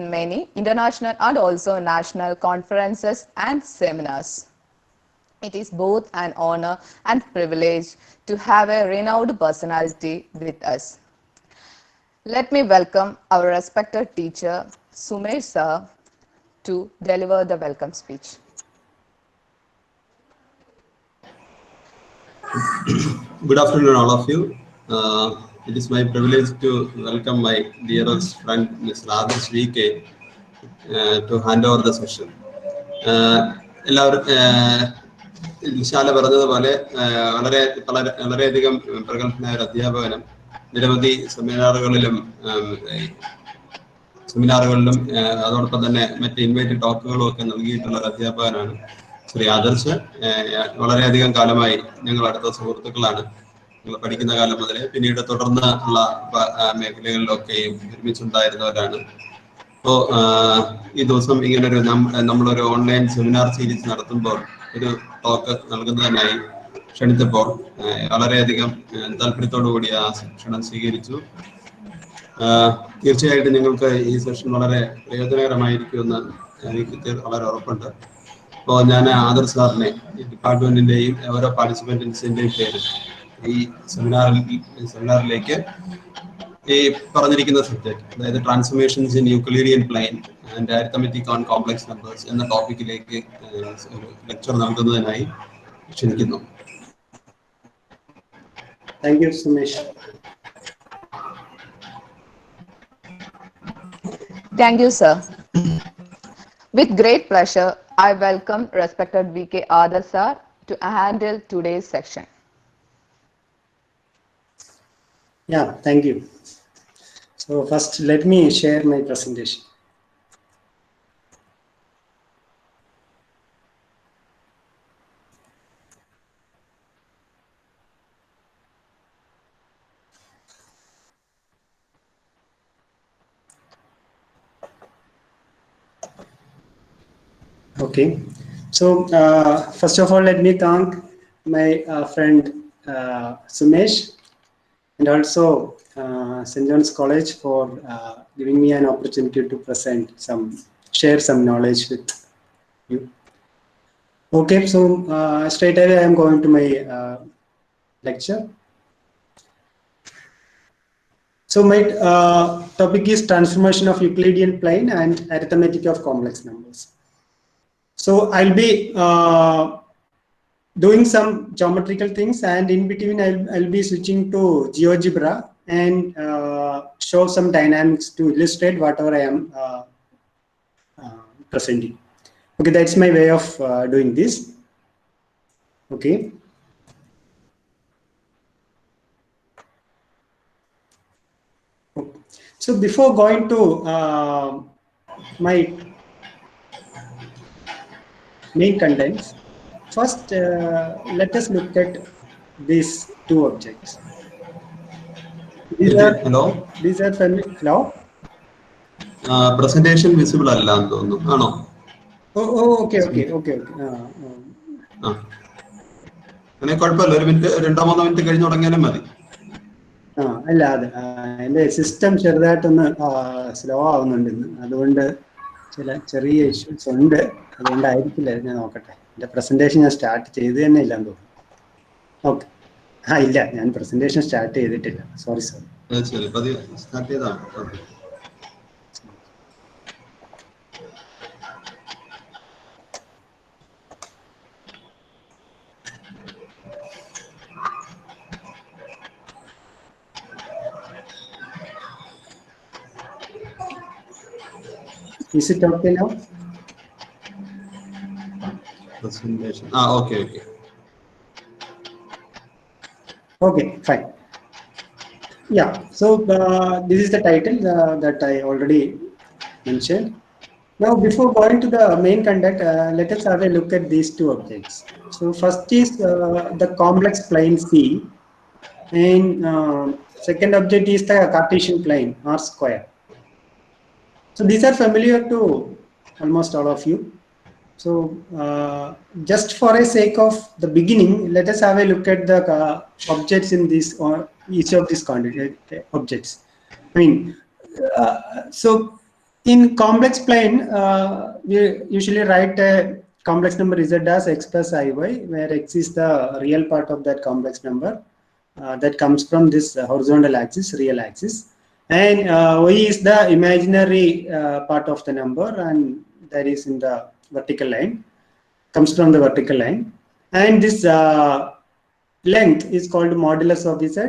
in many international and also national conferences and seminars. It is both an honor and privilege to have a renowned personality with us. Let me welcome our respected teacher, Sumesh sir, to deliver the welcome speech. Good afternoon, all of you. It is my privilege to welcome my dearest friend, Ms. Rajesh VK, to hand over the session. എല്ലാവരും വിശാല പറഞ്ഞതുപോലെ വളരെയധികം പ്രഗത്ഭനായ ഒരു അധ്യാപകനും നിരവധി സെമിനാറുകളിലും അതോടൊപ്പം തന്നെ മറ്റ് ഇൻവൈറ്റഡ് ടോക്കുകളും ഒക്കെ നൽകിയിട്ടുള്ള ഒരു അധ്യാപകനാണ് ശ്രീ ആദർശ്. വളരെയധികം കാലമായി ഞങ്ങൾ അടുത്ത സുഹൃത്തുക്കളാണ്. ഞങ്ങൾ പഠിക്കുന്ന കാലം മുതലേ പിന്നീട് തുടർന്ന് ഉള്ള മേഖലകളിലൊക്കെയും ഒരുമിച്ചുണ്ടായിരുന്നവരാണ്. അപ്പോൾ ഈ ദിവസം ഇങ്ങനൊരു നമ്മളൊരു ഓൺലൈൻ സെമിനാർ സീരീസ് നടത്തുമ്പോൾ ഒരു ടോക്ക് നൽകുന്നതിനായി ക്ഷണിച്ചപ്പോൾ വളരെയധികം താല്പര്യത്തോടു കൂടി ആ ക്ഷണം സ്വീകരിച്ചു. തീർച്ചയായിട്ടും നിങ്ങൾക്ക് ഈ സെഷൻ വളരെ പ്രയോജനകരമായിരിക്കുമെന്ന് എനിക്ക് വളരെ ഉറപ്പുണ്ട്. അപ്പോൾ ഞാൻ ആദർശ് സാറിനെ ഡിപ്പാർട്ട്മെന്റിന്റെയും ഓരോ പാർട്ടിസിപ്പൻസിന്റെയും പേര് ഈ സെമിനാറിലേക്ക് ഈ പറഞ്ഞിരിക്കുന്ന സബ്ജക്ട്, അതായത് transformations in Euclidean plane and arithmetic on complex numbers എന്ന ടോപ്പിക്കിലേക്ക് ഒരു ലെക്ചർ നൽകുന്നതിനായി ക്ഷണിക്കുന്നു. Thank you Sumesh. Thank you, sir. With great pleasure, I welcome respected VK Adar sir to handle today's section. Yeah, thank you. So first, let me share my presentation. Okay, so first of all, let me thank my friend Sumesh and also St. John's College for giving me an opportunity to share some knowledge with you. Okay, so straight away I am going to my lecture. So my topic is transformation of Euclidean plane and arithmetic of complex numbers. So I'll be doing some geometrical things, and in between I'll be switching to GeoGebra and show some dynamics to illustrate whatever I am presenting. Okay, that's my way of doing this. Okay. So before going to my main contents, first let us look at these two objects. These are familiar. Hello? Presentation visible alla ennu thonnu ano? Okay. അങ്ങനെ കുഴപ്പമില്ല, ഒരു minute 2-3 minute കഴിഞ്ഞ് തുടങ്ങിയാലും മതി. അല്ല, അതെ, എൻ്റെ system ചെറുതായിട്ടൊന്ന് slow ആവുന്നുണ്ട് ഇന്ന്, അതുകൊണ്ട് ചെറിയ ഇഷ്യൂസ് ഉണ്ട്. അതുകൊണ്ടായിരിക്കില്ല, ഞാൻ നോക്കട്ടെ. എൻ്റെ പ്രസന്റേഷൻ ഞാൻ സ്റ്റാർട്ട് ചെയ്ത് തന്നെ ഇല്ലെന്ന് തോന്നുന്നു. ഓക്കെ, ഇല്ല, ഞാൻ പ്രസന്റേഷൻ സ്റ്റാർട്ട് ചെയ്തിട്ടില്ല. Sorry sir. സ്റ്റാർട്ട് ചെയ്താണ്. Is it okay now? Presentation. Okay. Okay, fine. Yeah, so this is the title that I already mentioned. Now, before going to the main content, let us have a look at these two objects. So first is the complex plane C, and second object is the Cartesian plane R square. So these are familiar to almost all of you. So just for a sake of the beginning, let us have a look at the objects in this, or each of these objects. I mean, so In complex plane, we usually write a complex number z as x plus iy, where x is the real part of that complex number that comes from this horizontal axis, real axis, and y is the imaginary part of the number, and that is in the vertical line, comes from the vertical line, and this length is called modulus of z.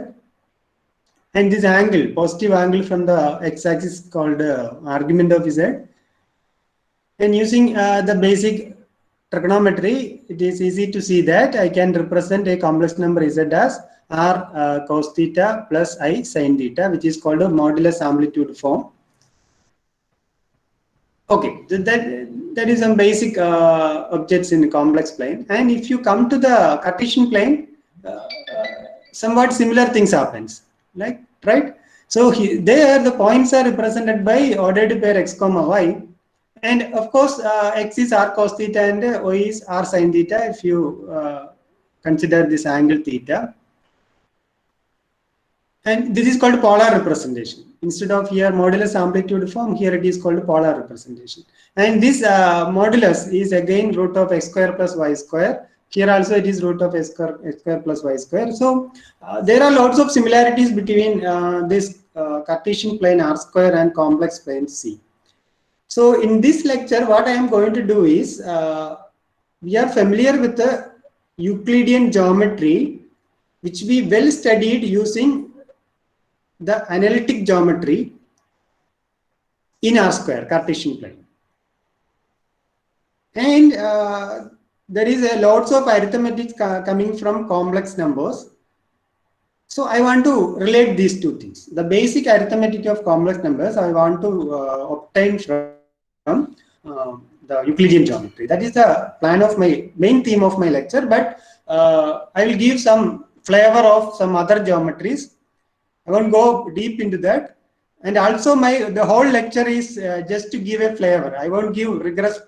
And this angle, positive angle from the x-axis, is called argument of z. And using the basic trigonometry, it is easy to see that I can represent a complex number z as r cos theta plus I sin theta, which is called a modulus amplitude form. Okay, that is some basic objects in the complex plane. And if you come to the Cartesian plane, somewhat similar things happens, like, right? So there the points are represented by ordered pair x comma y, and of course x is r cos theta and y is r sin theta if you consider this angle theta. And this is called polar representation. Instead of here modulus amplitude form, here it is called polar representation. And this modulus is again root of x square plus y square. Here also it is root of x square plus y square. So there are lots of similarities between this Cartesian plane r square and complex plane C. So in this lecture, what I am going to do is, we are familiar with the Euclidean geometry, which we well studied using the analytic geometry in R square, Cartesian plane. And there is a lots of arithmetic coming from complex numbers. So I want to relate these two things. The basic arithmetic of complex numbers I want to obtain from the Euclidean geometry. That is the plan of my main theme of my lecture, but I will give some flavor of some other geometries. I won't go deep into that, and also the whole lecture is just to give a flavor. I won't give rigorous.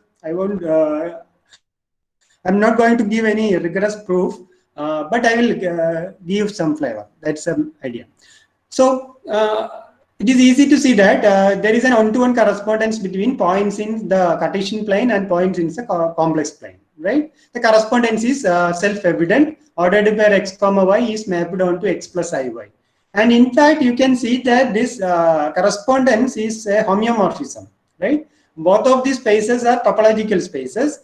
I'm not going to give any rigorous proof, but I will give some flavor. That's an idea. So it is easy to see that there is an one-to-one correspondence between points in the Cartesian plane and points in the complex plane, right? The correspondence is self-evident. Ordered pair x comma y is mapped onto x plus iy. And in fact, you can see that this correspondence is a homeomorphism, right? Both of these spaces are topological spaces.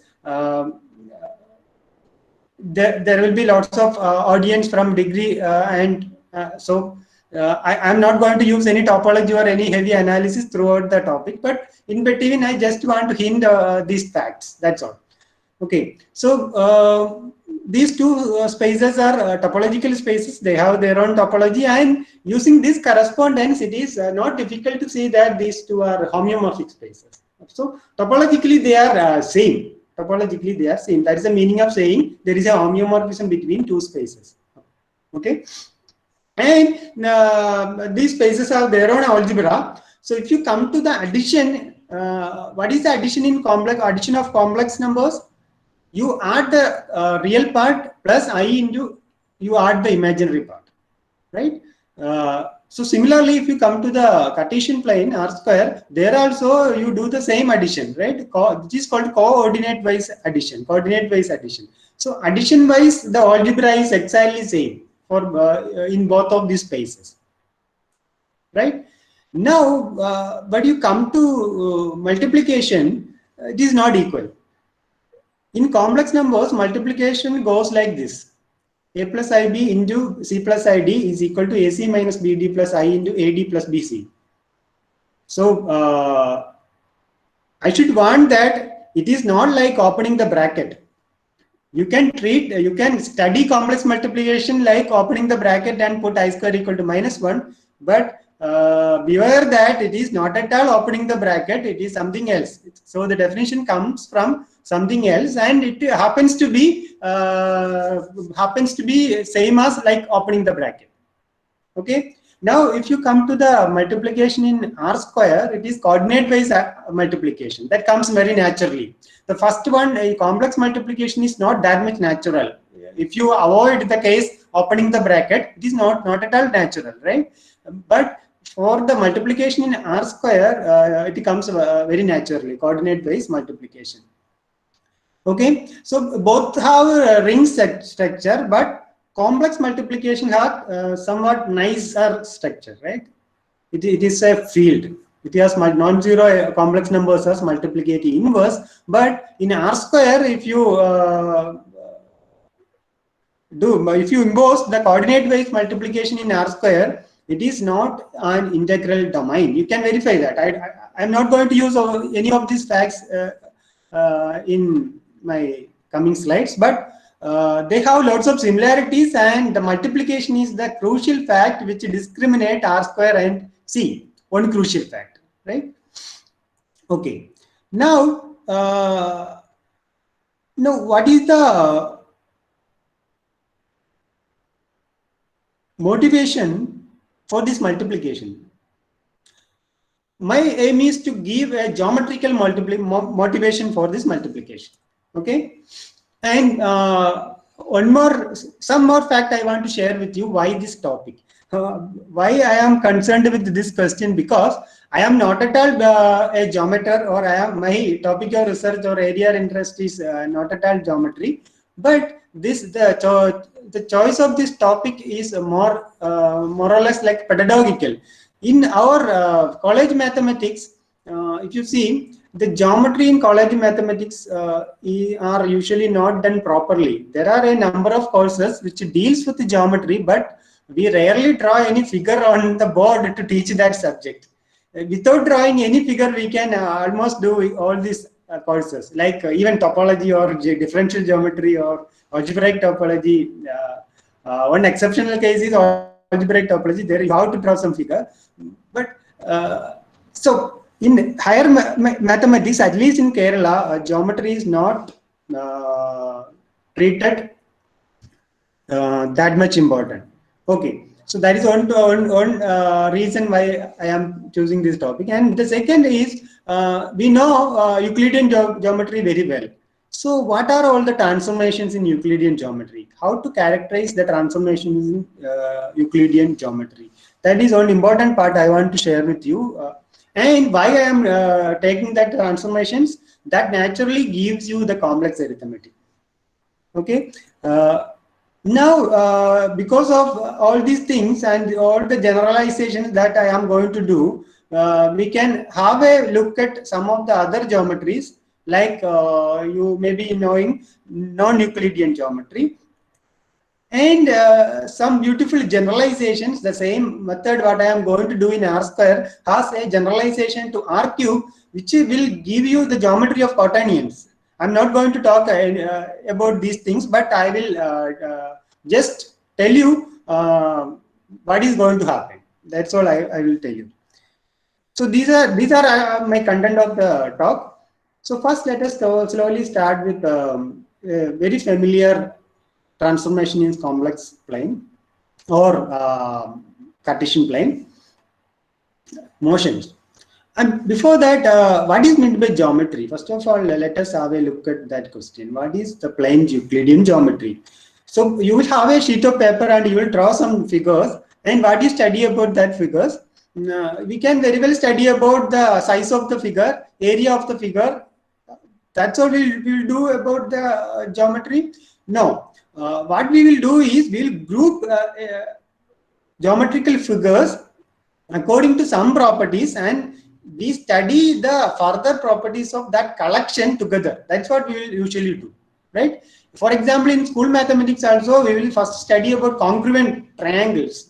There will be lots of audience from degree so I am not going to use any topology or any heavy analysis throughout the topic, but in between I just want to hint these facts, that's all. Okay, so these two spaces are topological spaces. They have their own topology, and using this correspondence, it is not difficult to see that these two are homeomorphic spaces. So topologically, they are same. Topologically, they are same. That is the meaning of saying there is a homeomorphism between two spaces. Okay, and these spaces have their own algebra. So if you come to the addition, what is the addition in addition of complex numbers? You add the real part plus I into, you add the imaginary part, right? So similarly, if you come to the Cartesian plane R square, there also you do the same addition, right? Which is called coordinate wise addition, coordinate wise addition. So addition wise, the algebra is exactly same for in both of these spaces, right? Now, but you come to multiplication, it is not equal. In complex numbers, multiplication goes like this. A plus IB into C plus ID is equal to AC minus BD plus I into AD plus BC. So, I should warn that it is not like opening the bracket. You can study complex multiplication like opening the bracket and put I square equal to -1, but beware that it is not at all opening the bracket, it is something else. So the definition comes from something else, and it happens to be same as like opening the bracket. Okay, now if you come to the multiplication in R square, it is coordinate wise multiplication that comes very naturally. The first one, a complex multiplication, is not that much natural. If you avoid the case opening the bracket, it is not at all natural, right? But for the multiplication in R square, it comes very naturally, coordinate based multiplication. Okay, so both have a ring structure, but complex multiplication have somewhat nicer structure, right? It is a field. It has non-zero complex numbers as multiplicative inverse, but in R square, if you if you impose the coordinate based multiplication in R square, it is not an integral domain. You can verify that. I'm not going to use any of these facts in my coming slides, but they have lots of similarities, and the multiplication is the crucial fact which discriminate R square and C. One crucial fact, right? Okay. Now, what is the motivation for this multiplication? My aim is to give a geometrical motivation for this multiplication. Okay, and some more fact I want to share with you. Why this topic? Why I am concerned with this question? Because I am not at all a geometer, or my topic of research or area of interest is not at all geometry. But the choice of this topic is more or less like pedagogical. In our college mathematics, if you see, the geometry in college mathematics are usually not done properly. There are a number of courses which deals with the geometry, but we rarely draw any figure on the board to teach that subject. Without drawing any figure, we can almost do all these courses, like even topology or differential geometry or algebraic topology. One exceptional case is algebraic topology. There you have to draw some figure. But so in higher mathematics, at least in Kerala, geometry is not treated that much important. Okay, so that is one reason why I am choosing this topic. And the second is, we know Euclidean geometry very well. So what are all the transformations in Euclidean geometry? How to characterize the transformations in Euclidean geometry? That is one important part I want to share with you. And why I am taking that transformations, that naturally gives you the complex arithmetic. Okay. Now, because of all these things and all the generalizations that I am going to do, we can have a look at some of the other geometries, like you may be knowing non-Euclidean geometry, and some beautiful generalizations. The same method what I am going to do in R square has a generalization to R cube, which will give you the geometry of quaternions. I'm not going to talk about these things, but I will just tell you what is going to happen. That's all I will tell you. So these are my content of the talk. So first, let us slowly start with a very familiar transformation in complex plane or Cartesian plane motions. And before that, what is meant by geometry? First of all, let us have a look at that question. What is the plane Euclidean geometry? So you will have a sheet of paper and you will draw some figures. And what you study about that figures? We can very well study about the size of the figure, area of the figure. That's all we will do about the geometry. No, what we will do is we will group geometrical figures according to some properties, and we study the further properties of that collection together. That's what we will usually do, right? For example, in school mathematics also, we will first study about congruent triangles,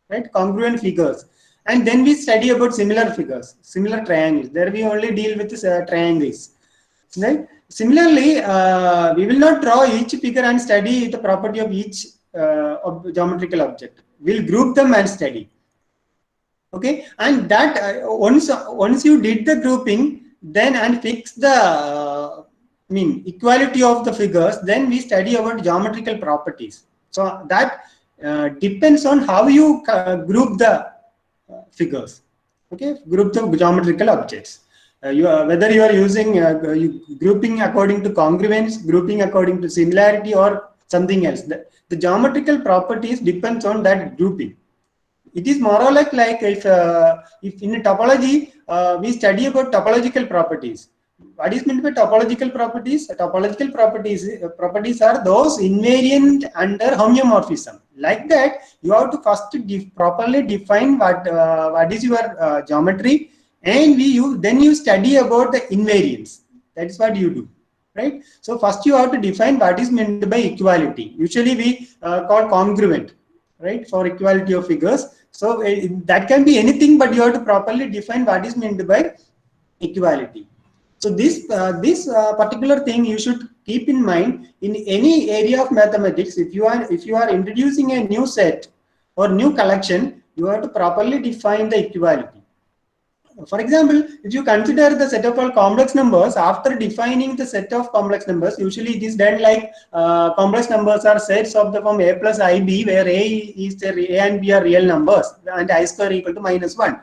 right? Congruent figures. And then we study about similar figures, similar triangles. There we only deal with triangles, right? Similarly, we will not draw each figure and study the property of each geometrical object. We'll group them and study. Okay, and that once you did the grouping, then and fix the equality of the figures, then we study about geometrical properties. So that depends on how you group the figures. Okay, group the geometrical objects. Whether you are using grouping according to congruence, grouping according to similarity, or something else. The geometrical properties depends on that grouping. it is more or less like if in topology we study about topological properties. What is meant by topological properties? Topological properties are those invariant under homeomorphism. Like that, you have to first properly define what is your geometry, and then you study about the invariance. That is what you do, right? So first you have to define what is meant by equality. Usually we call congruent, right, for equality of figures. So that can be anything, but you have to properly define what is meant by equality. So this particular thing you should keep in mind in any area of mathematics. If you are introducing a new set or new collection, you have to properly define the equality. For example, if you consider the set of all complex numbers, after defining the set of complex numbers, usually it is done like complex numbers are sets of the form a plus ib, where a and b are real numbers and I square equal to -1.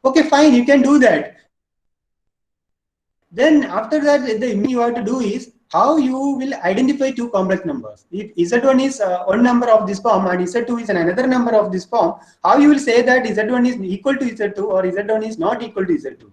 Okay, fine, you can do that. Then after that, the you have to do is how you will identify two complex numbers. If Z1 is one number of this form and Z2 is another number of this form, how you will say that Z1 is equal to Z2 or Z1 is not equal to Z2?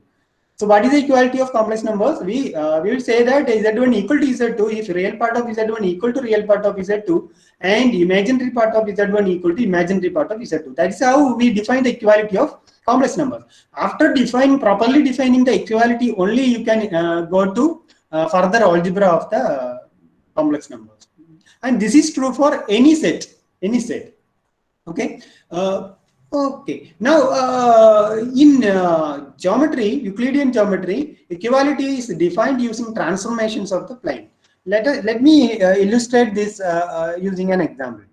So what is the equality of complex numbers? We will say that Z1 equal to Z2 if real part of Z1 equal to real part of Z2 and imaginary part of Z1 equal to imaginary part of Z2. That is how we define the equality of complex numbers. After properly defining the equality, only you can go to further algebra of the complex numbers. And this is true for any set. Okay. Okay. Now, in geometry, Euclidean geometry, equality is defined using transformations of the plane. Let me illustrate this using an example.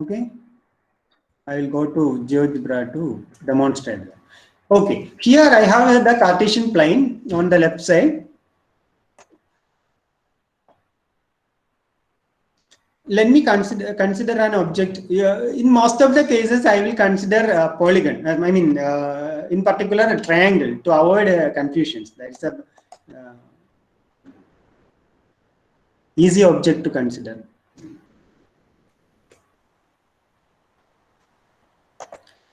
Okay. I will go to GeoGebra to demonstrate that. Okay. Here I have the Cartesian plane on the left side. Let me consider an object. In most of the cases, I will consider a polygon. I mean, in particular, a triangle to avoid confusions. That's a easy object to consider.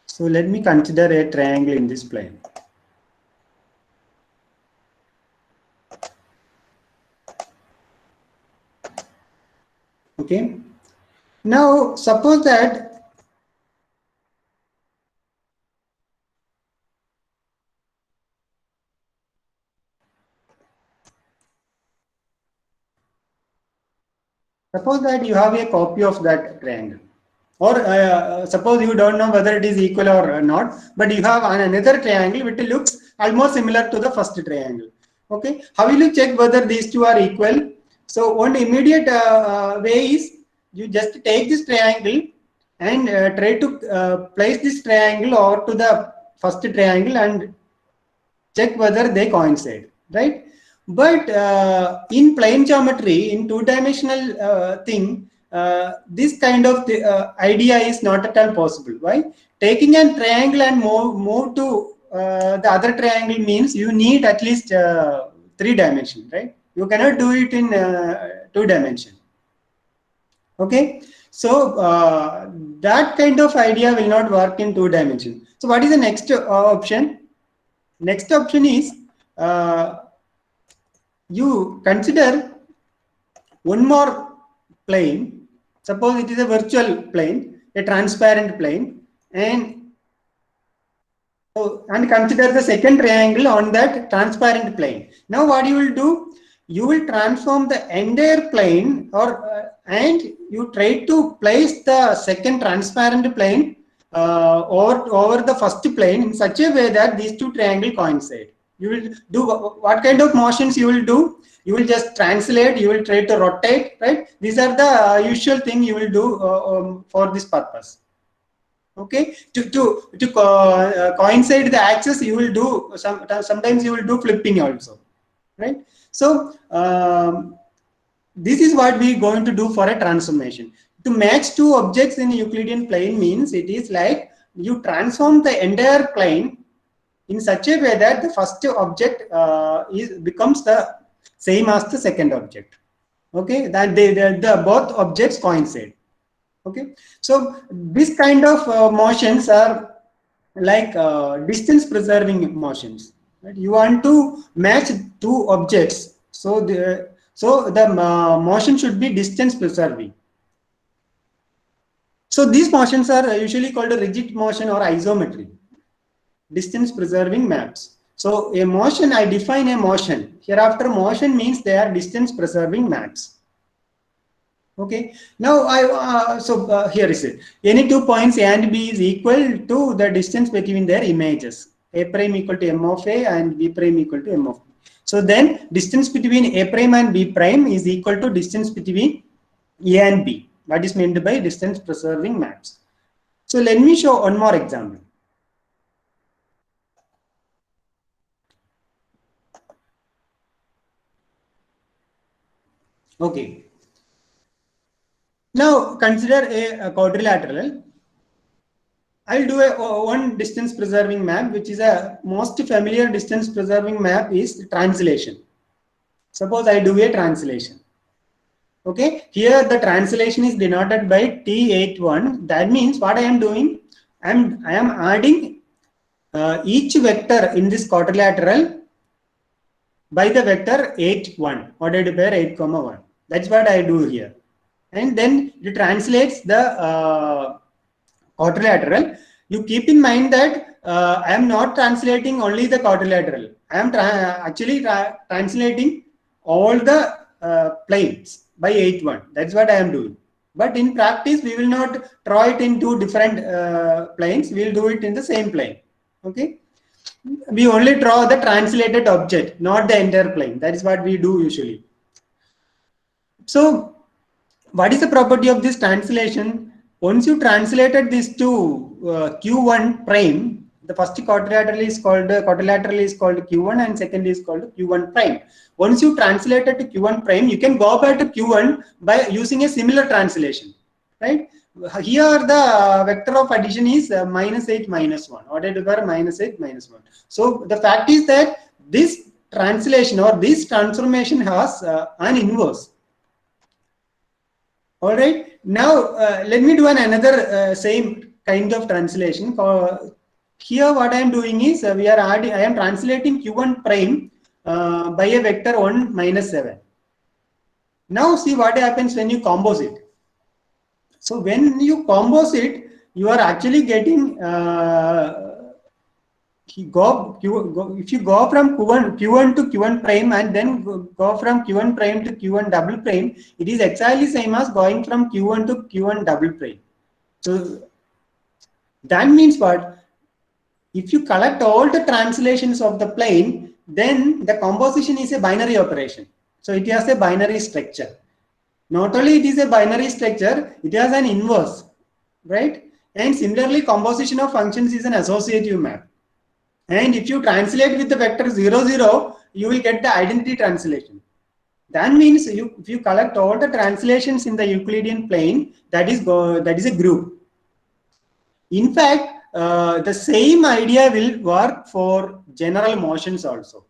So let me consider a triangle in this plane. Okay. Now suppose that you have a copy of that triangle, or suppose you don't know whether it is equal or not, but you have another triangle which looks almost similar to the first triangle. Okay, how will you check whether these two are equal? So one immediate way is you just take this triangle and try to place this triangle over to the first triangle and check whether they coincide, right? But in plane geometry, in two-dimensional thing, this kind of idea is not at all possible. Why? Taking a triangle and move to the other triangle means you need at least 3 dimensions, right? You cannot do it in 2 dimensions. Okay, so that kind of idea will not work in 2 dimensions. So what is the next option? Next option is you consider one more plane. Suppose it is a virtual plane, a transparent plane, and consider the second triangle on that transparent plane. Now what you will do? You will transform the entire plane, and you try to place the second transparent plane over the first plane in such a way that these two triangles coincide. You will do what kind of motions you will do? You will just translate, you will try to rotate, right? These are the usual thing you will do for this purpose. Okay, to coincide the axis, you will do sometimes you will do flipping also, right? So this is what we are going to do for a transformation. To match two objects in a Euclidean plane means it is like you transform the entire plane in such a way that the first object becomes the same as the second object. Okay, that the both objects coincide. Okay, so this kind of motions are like distance preserving motions. Right? You want to match two objects, so the motion should be distance preserving. So these motions are usually called a rigid motion or isometry, distance preserving maps. So a motion, I define a motion. Hereafter, motion means they are distance preserving maps. Okay. Now here is it. Any 2 points A and B is equal to the distance between their images. A prime equal to M of A and B prime equal to M of B. So then distance between A prime and B prime is equal to distance between A and B. That is meant by distance preserving maps. So let me show one more example. Okay. Now consider a quadrilateral. I'll do one distance preserving map, which is a most familiar distance preserving map is translation. Suppose I do a translation. Okay, here the translation is denoted by T81. That means what I am doing, I am adding each vector in this quadrilateral by the vector 8, 1, ordered pair 8, 1. That's what I do here. And then it translates the quadrilateral. You keep in mind that I am not translating only the quadrilateral. I am actually translating all the planes by 8, 1. That's what I am doing. But in practice, we will not draw it in two different planes. We will do it in the same plane. Okay. We only draw the translated object, not the entire plane. That is what we do usually. So what is the property of this translation? Once you translated this to Q1 prime, the first quadrilateral is called Q1 and second is called Q1 prime. Once you translate it to Q1 prime, you can go back to Q1 by using a similar translation, right? Here the vector of addition is -8, -1, ordered by -8, -1. So the fact is that this translation or this transformation has an inverse. All right. Now let me do another same kind of translation. Here, what I am doing is I am translating Q1 prime by a vector 1, -7. Now see what happens when you compose it. So when you compose it, you are actually getting if you go from Q1 to Q1 prime and then go from Q1 prime to Q1 double prime, it is exactly same as going from Q1 to Q1 double prime. So that means what? If you collect all the translations of the plane, then the composition is a binary operation. So it has a binary structure. Not only it is a binary structure, it has an inverse, right? And similarly, composition of functions is an associative map. And if you translate with the vector 0, 0, you will get the identity translation. That means if you collect all the translations in the Euclidean plane, that is a group. In fact, the same idea will work for general motions also.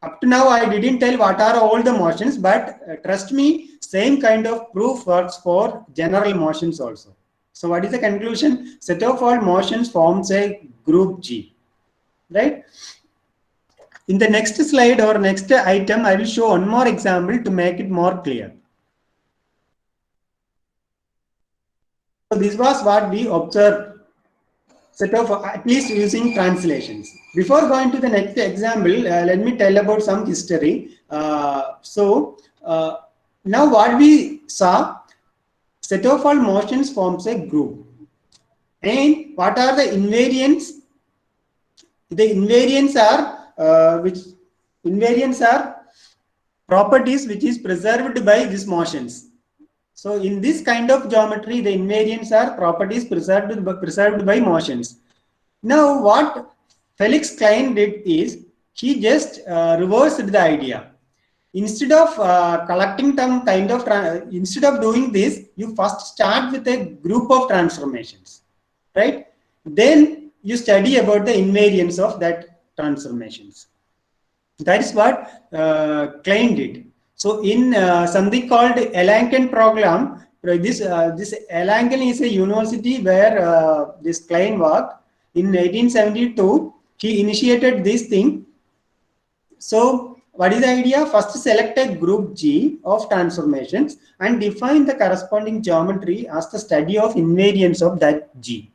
Up to now, I didn't tell what are all the motions, but trust me, same kind of proof works for general motions also. So what is the conclusion? Set of all motions forms a group G, right? In the next slide or next item, I will show one more example to make it more clear. So this was what we observed, set of at least using translations. Before going to the next example, let me tell about some history. Now what we saw, set of all motions forms a group. And what are the invariants? The invariants are properties which is preserved by these motions. So in this kind of geometry, the invariants are properties preserved by motions. Now what Felix Klein did is he just reversed the idea. Instead of collecting some kind of instead of doing this, you first start with a group of transformations, right? Then you study about the invariance of that transformations. That is what Klein did. So in something called Elangen program, this Elangen is a university where this Klein worked. In 1872, he initiated this thing. So what is the idea? First select a group G of transformations and define the corresponding geometry as the study of invariance of that G.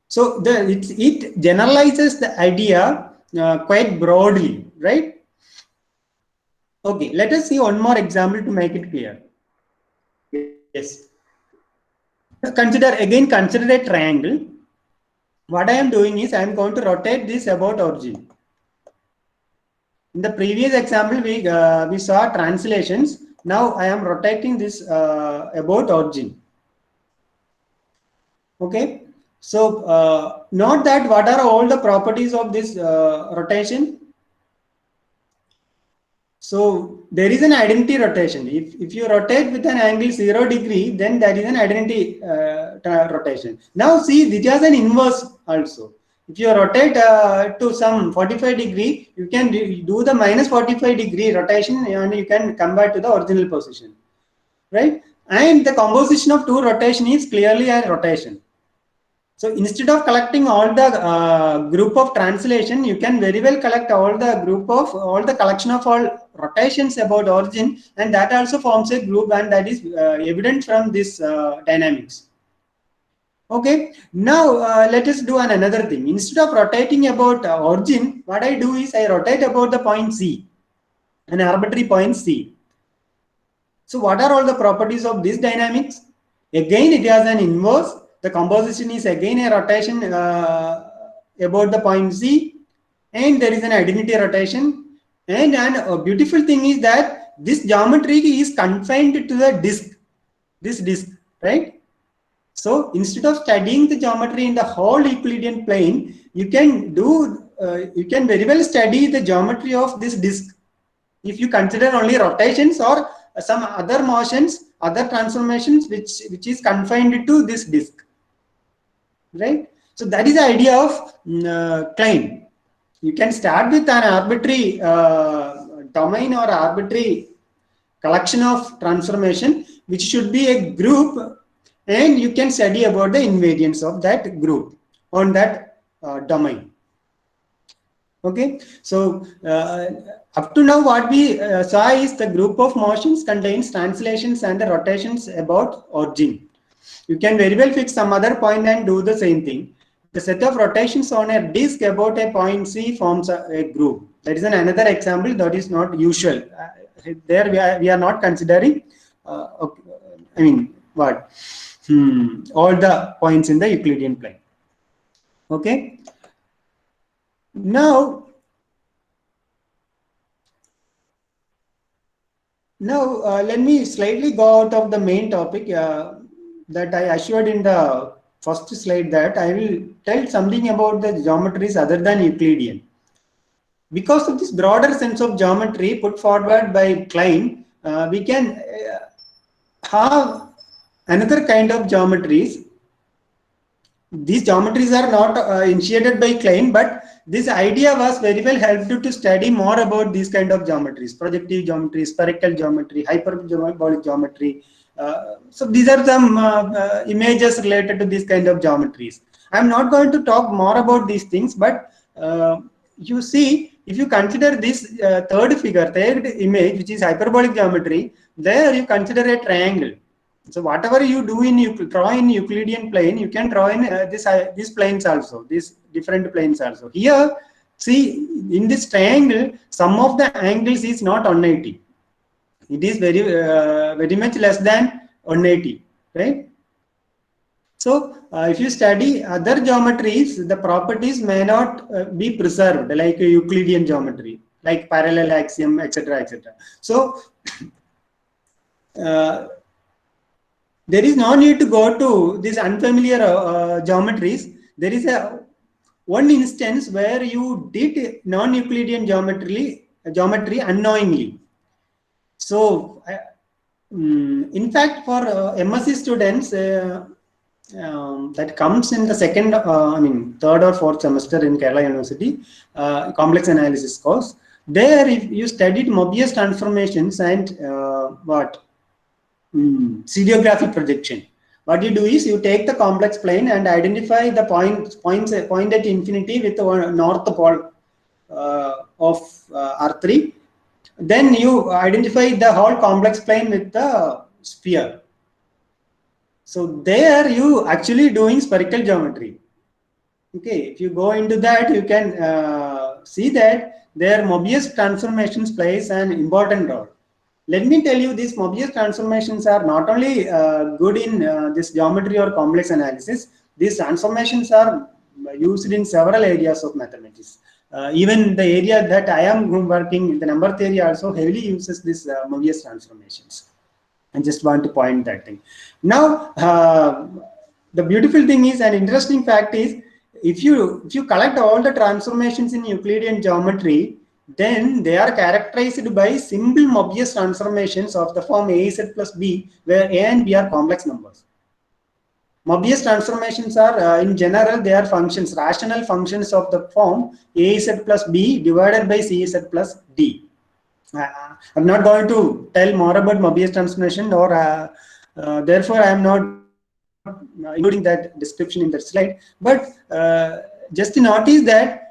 So it generalizes the idea quite broadly, right? Okay, let us see one more example to make it clear. Yes. Consider a triangle. What I am doing is I am going to rotate this about origin. In the previous example, we saw translations. Now I am rotating this about origin. Okay. So note that what are all the properties of this rotation. So there is an identity rotation. If you rotate with an angle 0 degree, then that is an identity rotation. Now see, this has an inverse also. If you rotate to some 45 degree, you can do the minus 45 degree rotation and you can come back to the original position, right? And the composition of two rotation is clearly a rotation. So instead of collecting all the group of translation, you can very well collect all the collection of all rotations about origin, and that also forms a group, and that is evident from this dynamics. Okay, now let us do another thing. Instead of rotating about origin, what I do is I rotate about the point C, an arbitrary point C. So what are all the properties of this dynamics? Again, it has an inverse. The composition is again a rotation about the point C, and there is an identity rotation. And a beautiful thing is that this geometry is confined to the disk, this disk, right? So instead of studying the geometry in the whole Euclidean plane, you can very well study the geometry of this disk if you consider only rotations or some other motions, other transformations which is confined to this disk, right? So that is the idea of Klein. You can start with an arbitrary domain or arbitrary collection of transformation, which should be a group, and you can study about the invariance of that group on that domain. Okay, so up to now what we saw is the group of motions contains translations and the rotations about origin. You can very well fix some other point and do the same thing. The set of rotations on a disk about a point C forms a group. That is another example that is not usual. There we are not considering, okay, I mean, what? All the points in the Euclidean plane. Okay. Now let me slightly go out of the main topic that I assured in the first slide, that I will tell something about the geometries other than Euclidean. Because of this broader sense of geometry put forward by Klein, we can have another kind of geometries. These geometries are not initiated by Klein, but this idea was very well helped to study more about these kind of geometries: projective geometry, spherical geometry, hyperbolic geometry. So these are some images related to these kind of geometries. I'm not going to talk more about these things, but you see, if you consider this third image, which is hyperbolic geometry, there you consider a triangle. So whatever you do draw in Euclidean plane, you can draw in these planes also, these different planes also. Here, see, in this triangle, some of the angles is not 180. It is very much less than 180, right? So if you study other geometries, the properties may not be preserved, like Euclidean geometry, like parallel axiom, etc., etc. So there is no need to go to these unfamiliar geometries. There is one instance where you did non-Euclidean geometry unknowingly. So in fact, for MSc students, that comes in the second, third or fourth semester in Kerala University, complex analysis course. There, if you studied Mobius transformations and stereographic projection, what you do is you take the complex plane and identify the point at infinity with the north pole of R3. Then you identify the whole complex plane with the sphere. So there you actually doing spherical geometry. Okay, if you go into that, you can see that their Mobius transformations plays an important role. Let me tell you, these Mobius transformations are not only good in this geometry or complex analysis. These transformations are used in several areas of mathematics. Even the area that I am working, the number theory also heavily uses this Mobius transformations. I just want to point that thing. Now, the beautiful thing is, an interesting fact is, if you collect all the transformations in Euclidean geometry, then they are characterized by simple Mobius transformations of the form AZ plus B, where A and B are complex numbers. Mobius transformations are, in general, they are functions, rational functions of the form AZ plus B divided by CZ plus D. I'm not going to tell more about Mobius transformation, or therefore I am not including that description in the slide. But just to notice that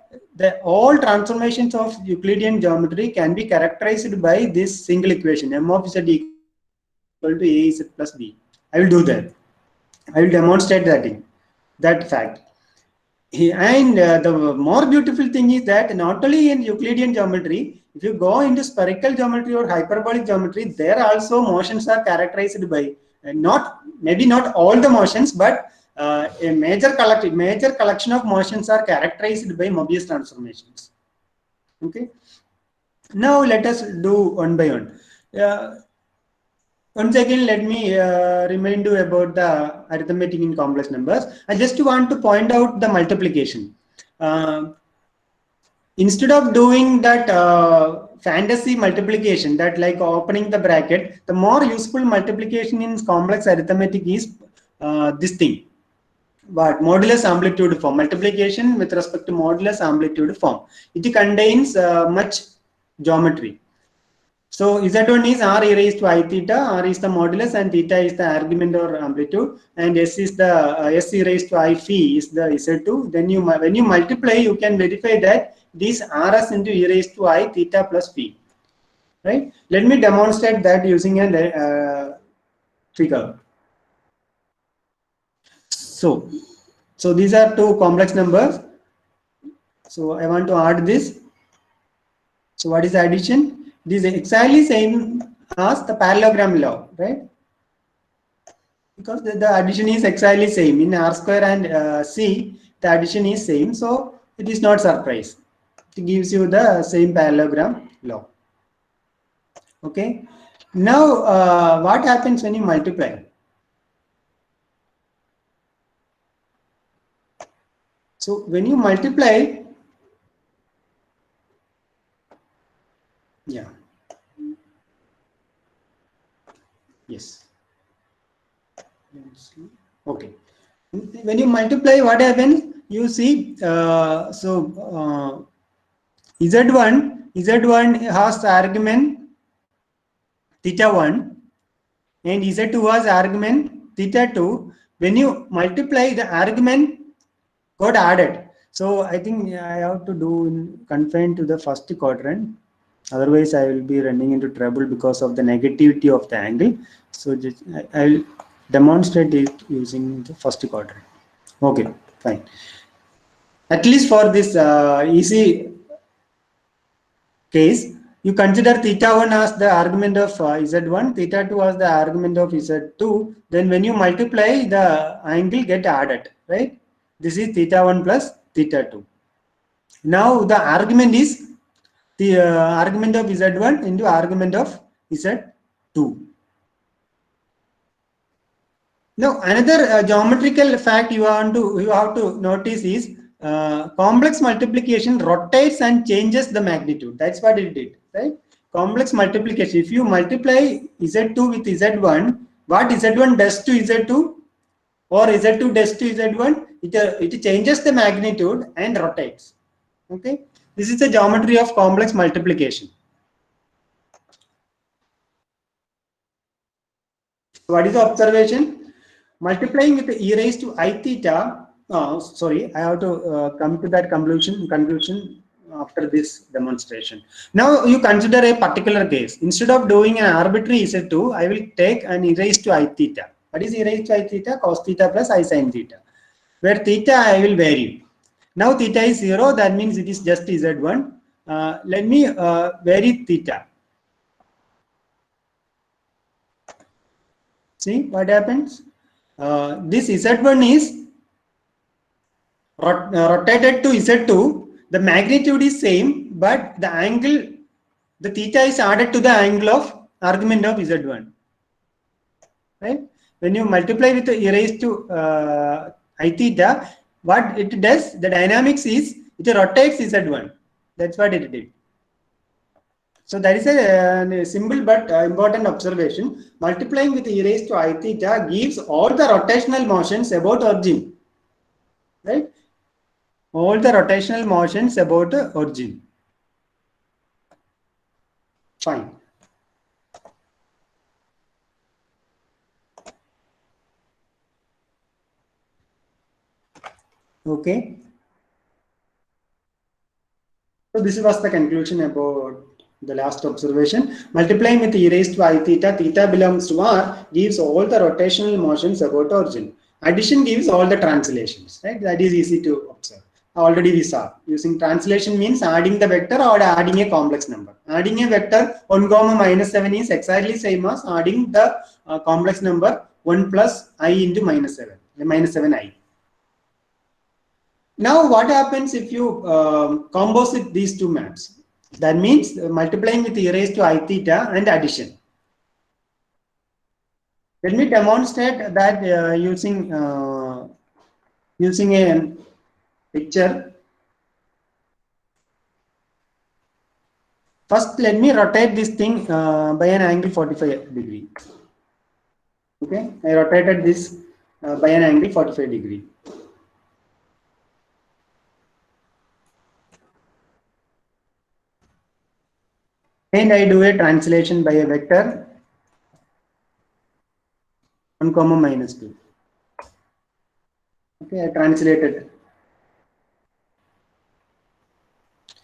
all transformations of Euclidean geometry can be characterized by this single equation, M of Z equal to AZ plus B. I will do that. I will demonstrate that fact. And the more beautiful thing is that not only in Euclidean geometry, if you go into spherical geometry or hyperbolic geometry, there also motions are characterized by maybe not all the motions, but a major collection of motions are characterized by Mobius transformations. Okay. Now let us do one by one. Once again, let me remind you about the arithmetic in complex numbers. I just want to point out the multiplication. Instead of doing that fantasy multiplication, that like opening the bracket, the more useful multiplication in complex arithmetic is this thing. But modulus amplitude form, multiplication with respect to modulus amplitude form. It contains much geometry. So Z1 is R e raised to I theta, R is the modulus and theta is the argument or amplitude, and S is the S e raised to I phi is the Z2. Then when you multiply, you can verify that this Rs into e raised to I theta plus phi. Right? Let me demonstrate that using a figure. So these are two complex numbers. So I want to add this. So what is addition? This is exactly same as the parallelogram law, right? Because the addition is exactly same in R square and C, the addition is same, so it is not surprise. It gives you the same parallelogram law. Okay. Now, what happens when you multiply? So when you multiply, yeah. Yes. Okay. When you multiply, what happens? You see, Z1 has the argument theta 1 and Z2 has argument theta 2. When you multiply, the argument got added. So I think I have to do confined to the first quadrant. Otherwise, I will be running into trouble because of the negativity of the angle. So I will demonstrate it using the first quadrant. Okay, fine. At least for this easy case, you consider theta 1 as the argument of Z1, theta 2 as the argument of Z2. Then when you multiply, the angle get added, right? This is theta 1 plus theta 2. Now the argument is the argument of Z1 into argument of Z2. Now another geometrical fact you have to notice is complex multiplication rotates and changes the magnitude. That's what it did, right? Complex multiplication. If you multiply Z2 with Z1, what Z1 does to Z2? or Z2 does to Z1, it changes the magnitude and rotates. Okay, this is the geometry of complex multiplication. What is the observation? Multiplying with e raised to I theta. Sorry, I have to come to that conclusion after this demonstration. Now you consider a particular case. Instead of doing an arbitrary Z2, I will take an e raised to I theta. What is e raised to I theta? Cos theta plus I sin theta, where theta I will vary. Now theta is 0, that means it is just Z1. Let me vary theta. See what happens? This Z1 is rotated to Z2. The magnitude is same, but the angle, the theta is added to the angle of argument of Z1. Right? When you multiply with e raised to I theta, what it does, the dynamics is, it rotates Z1. That's what it did. So that is a simple but important observation. Multiplying with e raised to I theta gives all the rotational motions about origin. Right? All the rotational motions about origin. Fine. Okay. So this was the conclusion about the last observation. Multiplying with e raised to I theta, theta belongs to R, gives all the rotational motions about origin. Addition gives all the translations. Right? That is easy to observe. Already we saw. Using translation means adding the vector or adding a complex number. Adding a vector 1 comma minus 7 is exactly same as adding the complex number 1 plus I into minus 7, minus 7i. Now what happens if you composite these two maps? That means multiplying with e raised to I theta and addition. Let me demonstrate that using a picture. First, let me rotate this thing by an angle 45 degree. Okay, I rotated this by an angle 45 degree. And I do a translation by a vector 1 comma minus 2. Okay, I translated.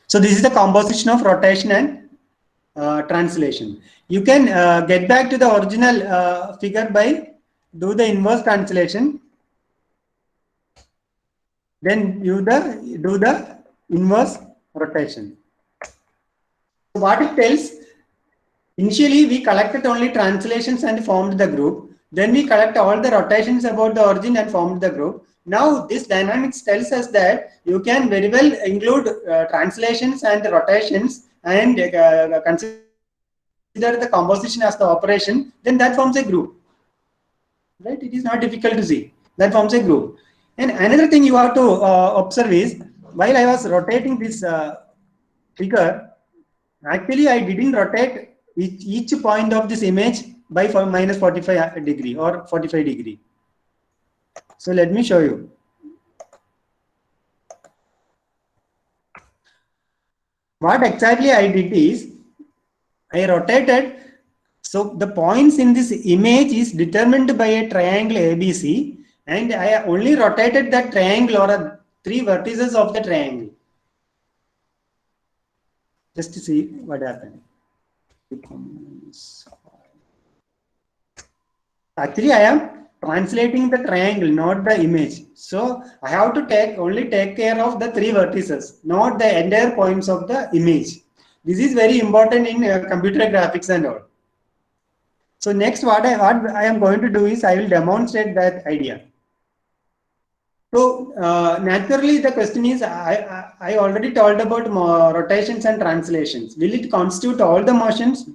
So this is the composition of rotation and translation. You can get back to the original figure by do the inverse translation. Then do the inverse rotation. So what it tells, initially we collected only translations and formed the group. Then we collect all the rotations about the origin and formed the group. Now this dynamics tells us that you can very well include translations and rotations and consider the composition as the operation. Then that forms a group. Right? It is not difficult to see. That forms a group. And another thing you have to observe is, while I was rotating this figure, actually I didn't rotate each point of this image by minus 45 degree or 45 degree. So let me show you. What exactly I did is, I rotated. So the points in this image is determined by a triangle ABC, and I only rotated that triangle or three vertices of the triangle. Just to see what happened. Actually, I am translating the triangle, not the image. So I have to only take care of the three vertices, not the entire points of the image. This is very important in computer graphics and all. So next, what I am going to do is I will demonstrate that idea. So naturally, the question is, I already told about rotations and translations. Will it constitute all the motions?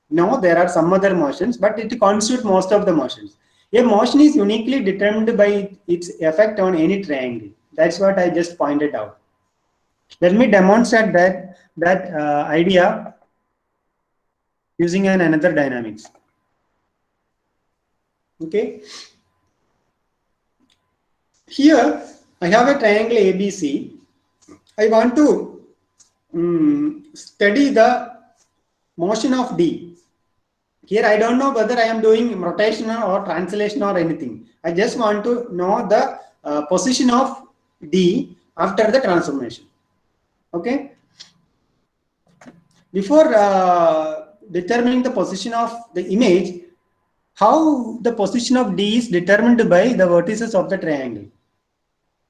No, there are some other motions, but it constitutes most of the motions. A motion is uniquely determined by its effect on any triangle. That's what I just pointed out. Let me demonstrate that idea using another dynamics. Okay. Here I have a triangle ABC. I want to study the motion of D. Here I don't know whether I am doing rotational or translation or anything. I just want to know the position of D after the transformation. Okay. Before determining the position of the image, how the position of D is determined by the vertices of the triangle.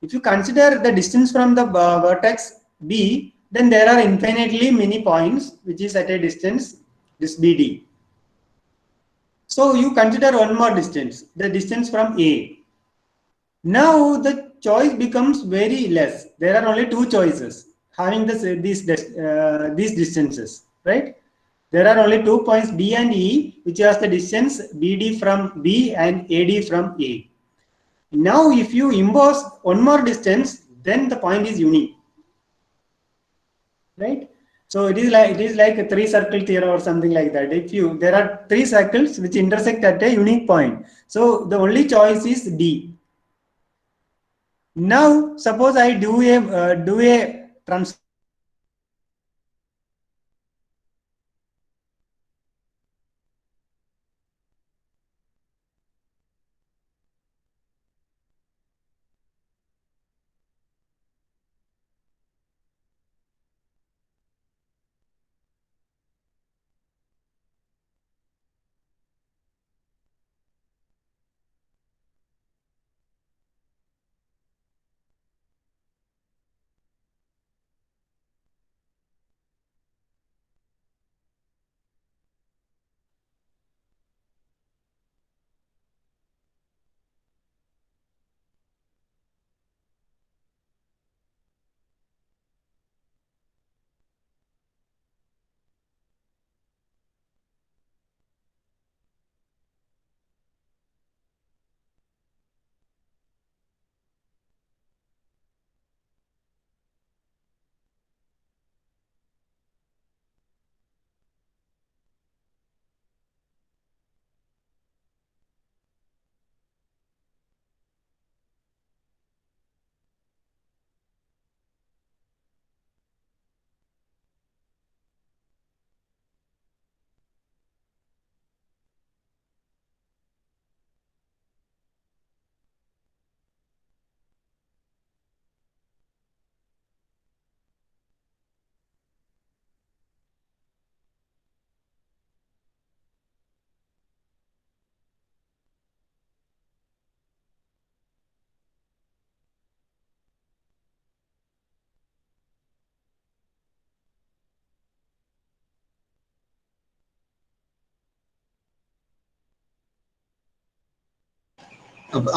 If you consider the distance from the vertex B, then there are infinitely many points which is at a distance, this BD. So you consider one more distance, the distance from A. Now the choice becomes very less. There are only two choices having these distances, right? There are only 2 points B and E, which has the distance BD from B and AD from A. Now, if you impose one more distance, then the point is unique, right? So it is like a three circle theorem or something like that. If there are three circles which intersect at a unique point, so the only choice is D. Now, suppose I do a transformation.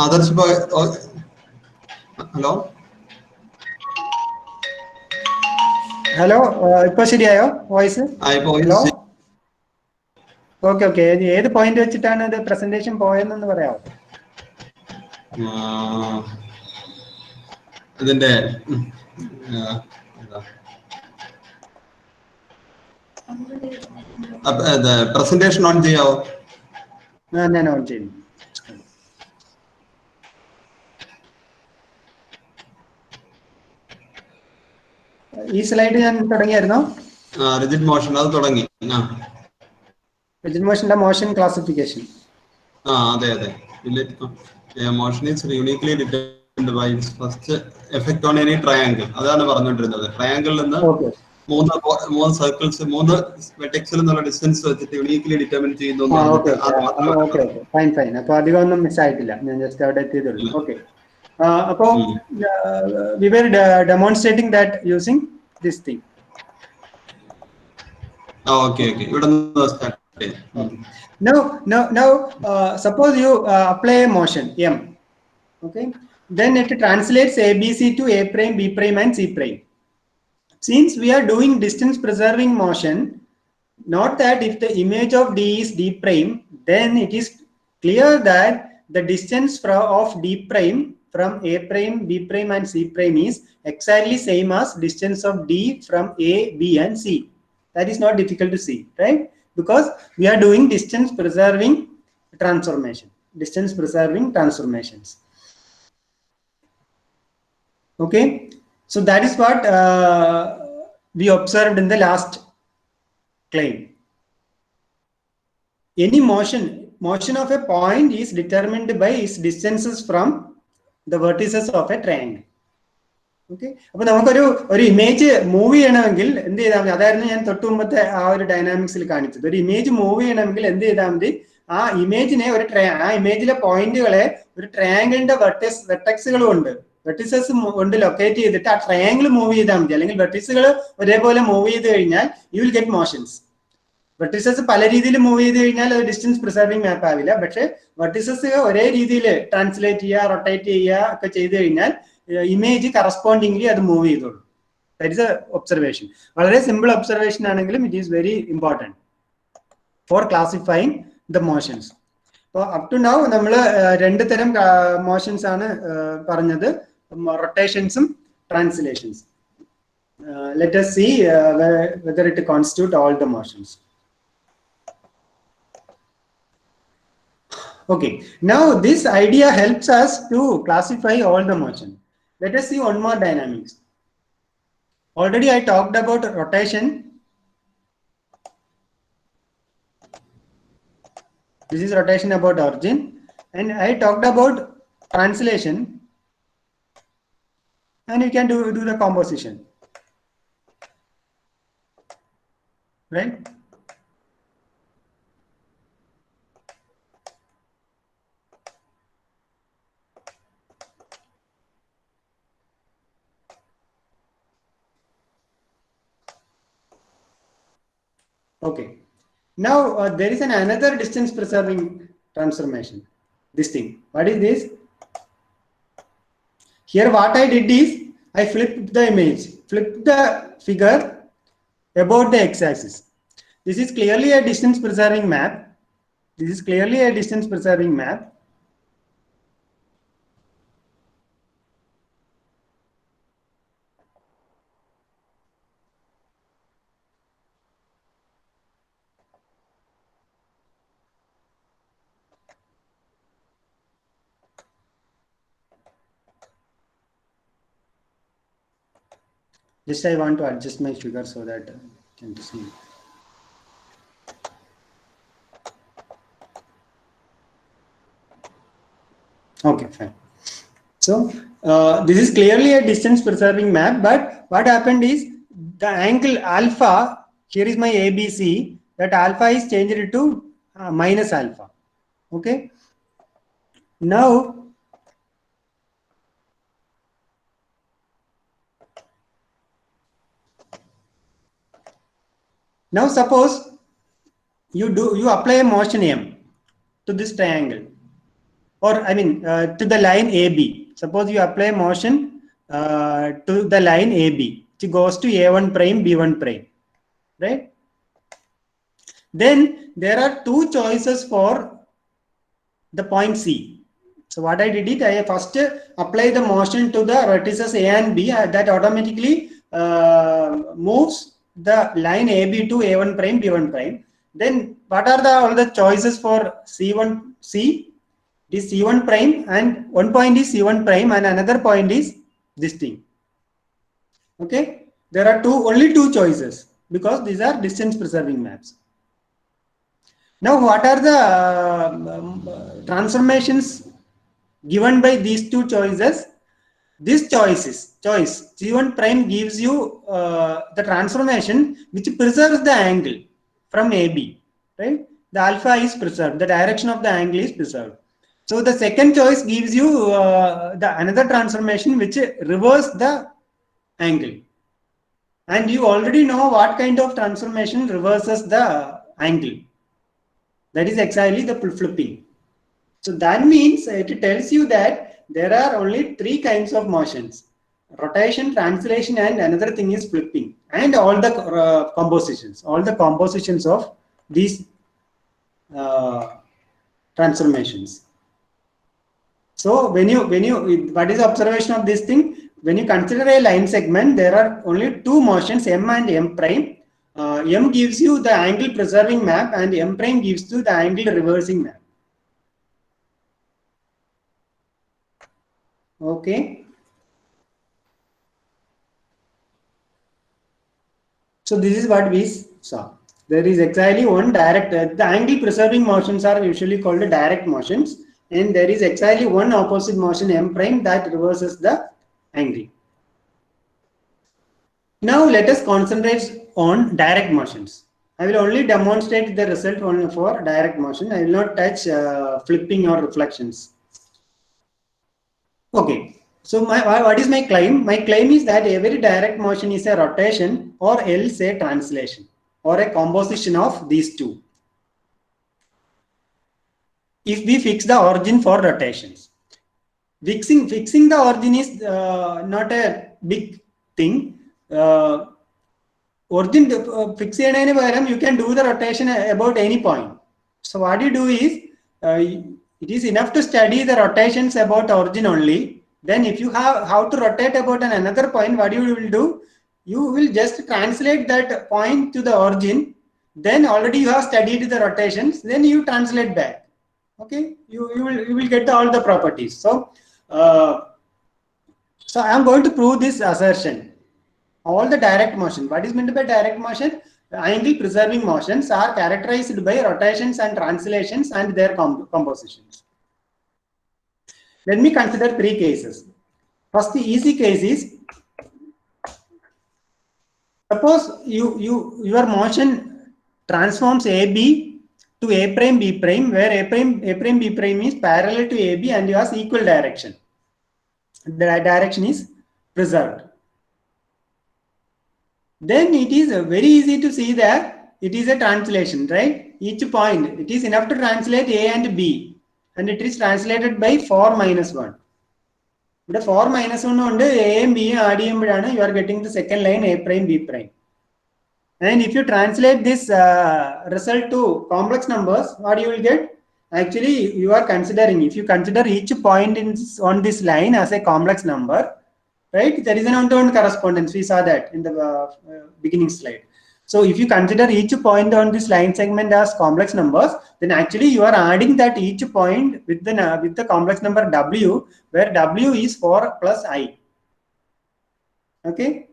Others, hello. Hello, ipo ശരിയായോ voice? Hello. Okay ഏത് point വെച്ചിട്ടാണ് ഇത് presentation പോയെന്ന് പറയാമോ? അതിന്റെ presentation on ചെയ്യാവോ? ഞാൻ on ചെയ്യുന്നു. ഈ സ്ലൈഡ് ഞാൻ തുടങ്ങിയായിരുന്നോ? റിജിഡ് മോഷൻ അത് തുടങ്ങി. റിജിഡ് മോഷന്റെ മോഷൻ ക്ലാസിഫിക്കേഷൻ. അതെ. Motion is uniquely determined by its first effect on any triangle. അതാണ് പറഞ്ഞുകൊണ്ടിരുന്നത്. ട്രയാങ്കിളിൽ നിന്ന് മൂന്ന് സർക്കിൾസ്, മൂന്ന് വെർട്ടെക്സിൽ നിന്നുള്ള ഡിസ്റ്റൻസ് വെച്ചിട്ട് യൂണിക്ലി ഡിറ്റർമിൻ ചെയ്യുന്നു. ഫൈൻ. അപ്പൊ അധികം ഒന്നും മിസ് ആയിട്ടില്ല. ഞാൻ ജസ്റ്റ് അവിടെ എത്തിയതുള്ളൂ. ഓക്കെ. അപ്പോ we were demonstrating that using this thing. Okay. ഇവിടെ നിന്ന് സ്റ്റാർട്ട് ചെയ്യാം. Now, suppose you apply a motion M. Okay. Then it translates ABC to A prime, B prime, and C prime. Since we are doing distance preserving motion, not that if the image of D is D prime, then it is clear that the distance of D prime from A prime, B prime, and C prime is exactly same as distance of D from A, B, and C. That is not difficult to see, right? Because we are doing distance preserving transformations. Okay, so that is what we observed in the last claim. Any motion of a point is determined by its distances from the vertices of a triangle. Okay, അപ്പോൾ നമുക്കൊരു image move ചെയ്യണമെങ്കിൽ എന്ത് ചെയ്താൽ മതി? അതായിരുന്നു ഞാൻ തൊട്ട് മുമ്പത്തെ ആ ഒരു ഡൈനാമിക്സിൽ കാണിച്ചത്. ഒരു ഇമേജ് മൂവ് ചെയ്യണമെങ്കിൽ എന്ത് ചെയ്താൽ മതി? ആ ഇമേജിനെ ആ ഇമേജിലെ പോയിന്റുകളെ ഒരു ട്രയാങ്കിളിന്റെ വെർട്ടെക്സുകളും ഉണ്ട്, വെർട്ടിസസ് കൊണ്ട് ലൊക്കേറ്റ് ചെയ്തിട്ട് ആ ട്രയാങ്കിൾ മൂവ് ചെയ്താൽ മതി. അല്ലെങ്കിൽ വെർട്ടിസുകൾ ഒരേപോലെ മൂവ് ചെയ്ത് കഴിഞ്ഞാൽ you will get motions. Vertices പല രീതിയിൽ മൂവ് ചെയ്ത് കഴിഞ്ഞാൽ അത് ഡിസ്റ്റൻസ് പ്രിസർവിംഗ് മാപ്പ് ആവില്ല. പക്ഷെ വെർട്ടിസസ് ഒരേ രീതിയിൽ ട്രാൻസ്ലേറ്റ് ചെയ്യുക, റൊട്ടേറ്റ് ചെയ്യുക ഒക്കെ ചെയ്ത് കഴിഞ്ഞാൽ ഇമേജ് കറസ്പോണ്ടിംഗ്ലി അത് മൂവ് ചെയ്തോളൂ. That is A observation. വളരെ സിമ്പിൾ ഒബ്സർവേഷൻ ആണെങ്കിലും it is very important for classifying the motions. അപ്പോൾ അപ് ടു നൗ നമ്മൾ രണ്ട് തരം മോഷൻസ് ആണ് പറഞ്ഞത്, റൊട്ടേഷൻസും translations. Let us see whether it constitutes all the motions. Okay, now this idea helps us to classify all the motion. Let us see one more dynamics. Already I talked about rotation. This is rotation about origin, and I talked about translation, and you can do the composition, right? Okay, now there is another distance preserving transformation. This thing, what is this? Here what I did is I flipped the image, flipped the figure about the x-axis. This is clearly a distance preserving map. This is clearly a distance preserving map. Just I want to adjust my figure so that I can see. Okay, fine. So this is clearly a distance preserving map, but what happened is the angle alpha, here is my ABC, that alpha is changed to minus alpha. Okay, now suppose you apply a motion M to this triangle, or I mean to the line AB. Suppose you apply motion to the line AB, which goes to A1 prime, B1 prime, right? Then there are two choices for the point C. So what I did it, I first apply the motion to the vertices A and B, that automatically moves the line AB to A1 prime, B1 prime. Then what are all the choices for C1C? This C1 prime, and one point is C1 prime and another point is this thing. Okay, there are only two choices because these are distance preserving maps. Now what are the transformations given by these two choices? This choice C1 prime gives you the transformation which preserves the angle from AB, right? The alpha is preserved, the direction of the angle is preserved. So the second choice gives you another transformation which reverses the angle, and you already know what kind of transformation reverses the angle. That is exactly the flipping. So that means it tells you that there are only three kinds of motions: rotation, translation, and another thing is flipping, and all the compositions of these transformations. So when you what is the observation of this thing? When you consider a line segment, there are only two motions, M and M prime. M gives you the angle preserving map, and M prime gives you the angle reversing map. Okay. So this is what we saw. There is exactly one direct, the angle preserving motions are usually called direct motions, and there is exactly one opposite motion m prime that reverses the angle. Now let us concentrate on direct motions. I will only demonstrate the result only for direct motion. I will not touch flipping or reflections. Okay. So what is my claim? My claim is that every direct motion is a rotation or else a translation or a composition of these two. If we fix the origin for rotations. Fixing the origin is not a big thing. Origin fix ചെയ്യുന്നതിന് പകരം you can do the rotation about any point. So what you do is it is enough to study the rotations about origin only. Then if you have how to rotate about another point, what you will do, you will just translate that point to the origin. Then already you have studied the rotations, then you translate back. Okay, you will get all the properties. So I am going to prove this assertion. All the direct motion, what is meant by direct motion? Angle preserving motions are characterized by rotations and translations and their compositions. Let me consider three cases. First, the easy case is, suppose your motion transforms AB to A prime B prime, where A prime B prime is parallel to AB and you have equal direction. The direction is preserved. Then it is very easy to see that it is a translation, right? Each point, it is enough to translate A and B, and it is translated by 4 minus 1. The 4 minus 1 on A and B you are getting the second line A prime B prime. And if you translate this result to complex numbers, what you will get? Actually, you are considering, if you consider each point on this line as a complex number, right? There is an unknown correspondence. We saw that in the beginning slide. So if you consider each point on this line segment as complex numbers, then actually you are adding that each point with the complex number W, where W is 4 plus I. Okay.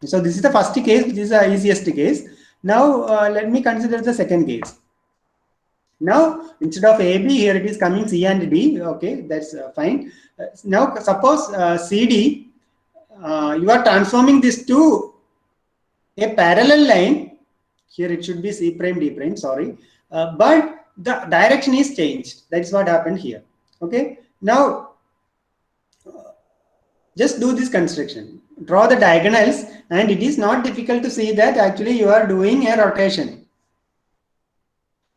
So this is the first case, which is the easiest case. Now let me consider the second case. Now instead of AB, here it is coming C and D. Okay, that's fine. Now suppose CD, you are transforming this to a parallel line. Here it should be C prime D prime, sorry, but the direction is changed. That's what happened here. Okay, now just do this construction, draw the diagonals, and it is not difficult to see that actually you are doing a rotation.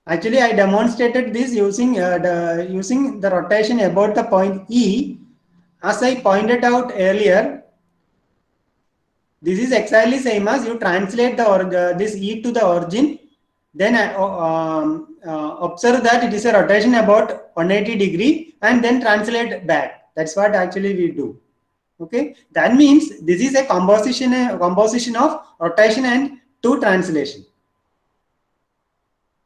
Actually, I demonstrated this using the rotation about the point E. As I pointed out earlier, this is exactly same as you translate this E to the origin, then observe that it is a rotation about 180 degree and then translate back. That's what actually we do. Okay, that means this is a composition of rotation and two translation.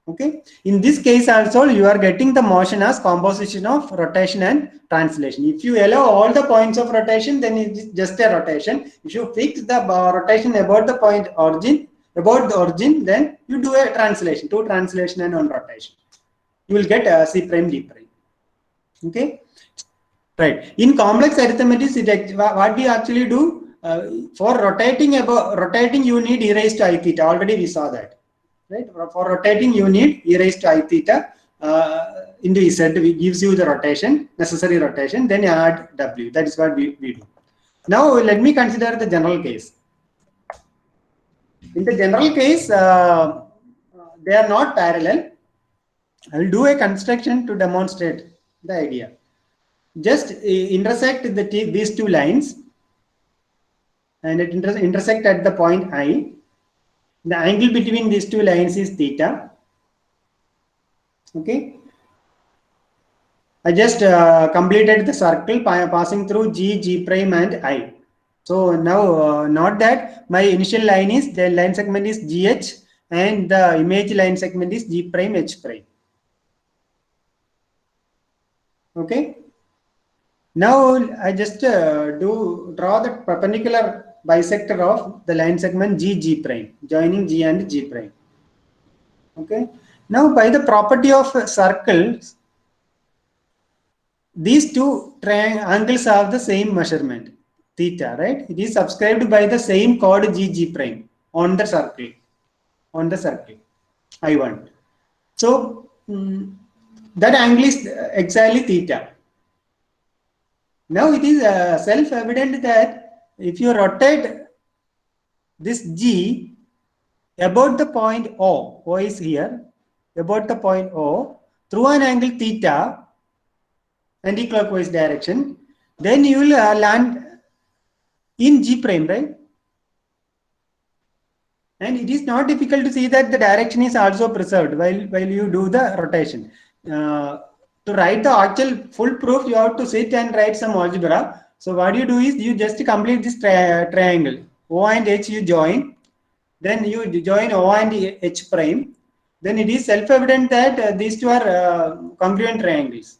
Okay, in this case also you are getting the motion as composition of rotation and translation. If you allow all the points of rotation, then it is just a rotation. If you fix the rotation about the point origin, then you do a translation, two translation and one rotation. You will get C prime D prime. Okay, right. In complex arithmetic, what we actually do, for rotating you need e raised to I theta. Already we saw that. Right? For rotating, you need e raised to I theta into Z, which gives you the rotation, necessary rotation, then you add W. That is what we do. Now, let me consider the general case. In the general case, they are not parallel. I will do a construction to demonstrate the idea. Just intersect these two lines, and it intersect at the point I. The angle between these two lines is theta. Okay. I just completed the circle passing through G prime and I. So now note that my initial line is, the line segment is GH and the image line segment is G prime H prime. Okay. Now I just draw the perpendicular bisector of the line segment G prime, joining G and G prime. Okay. Now, by the property of circles, these two angles have the same measurement, theta, right? It is subscribed by the same chord G prime on the circle, I1. So that angle is exactly theta. Now it is self-evident that if you rotate this G about the point O is here, about the point O, through an angle theta, anti-clockwise direction, then you will land in G prime, right? And it is not difficult to see that the direction is also preserved while you do the rotation. To write the actual full proof, you have to sit and write some algebra. So what you do is you just complete this triangle. O and H you join. Then you join O and H prime. Then it is self-evident that these two are congruent triangles.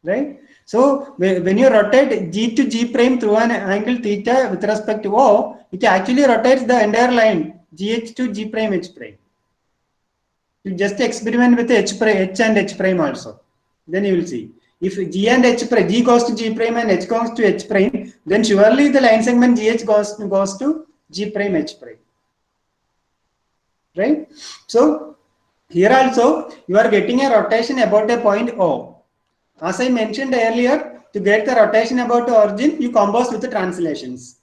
Right? So when you rotate G to G prime through an angle theta with respect to O, it actually rotates the entire line GH to G prime H prime. You just experiment with H and H prime also. Then you will see. If G and H prime, G goes to G prime and H goes to H prime, then surely the line segment GH goes to G prime H prime. Right? So here also you are getting a rotation about a point O. As I mentioned earlier, to get the rotation about the origin, you compose with the translations.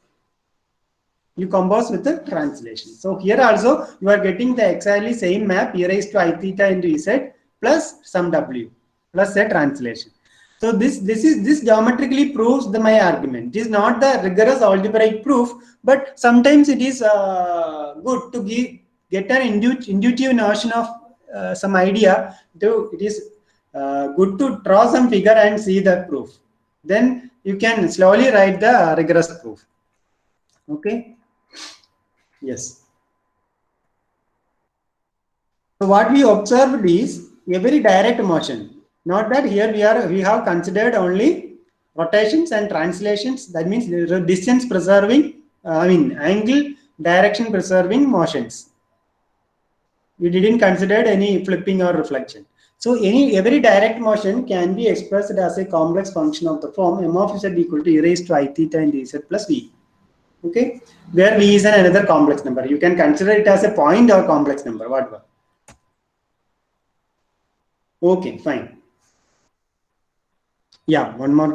So here also you are getting the exactly same map e raised to I theta into Z plus some W plus a translation. So this geometrically proves my argument. It is not the rigorous algebraic proof, but sometimes it is good to get an intuitive notion of some idea. It is good to draw some figure and see the proof. Then you can slowly write the rigorous proof. Okay. Yes. So what we observed is a very direct motion. Not that here we have considered only rotations and translations. That means distance preserving, angle direction preserving motions. We didn't consider any flipping or reflection. So every direct motion can be expressed as a complex function of the form m of z equal to e raised to I theta into z plus v. Okay, where v is another complex number. You can consider it as a point or complex number, whatever. Okay, fine. Yeah, one more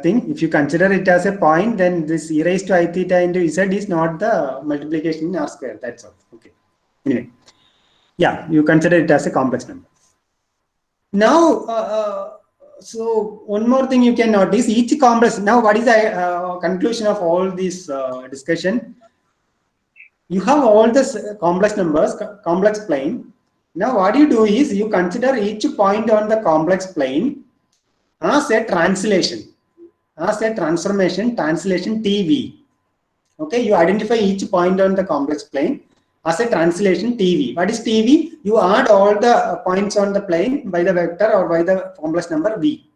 thing. If you consider it as a point, then this e raised to I theta into z is not the multiplication in r square. That's all. Okay. Anyway, yeah, you consider it as a complex number. Now, so one more thing you can notice, each complex. Now, what is the conclusion of all this discussion? You have all the complex numbers, complex plane. Now, what you do is you consider each point on the complex plane as a translation, as a transformation, translation TV. Okay, you identify each point on the complex plane as a translation TV. What is TV? You add all the points on the plane by the vector or by the complex number V.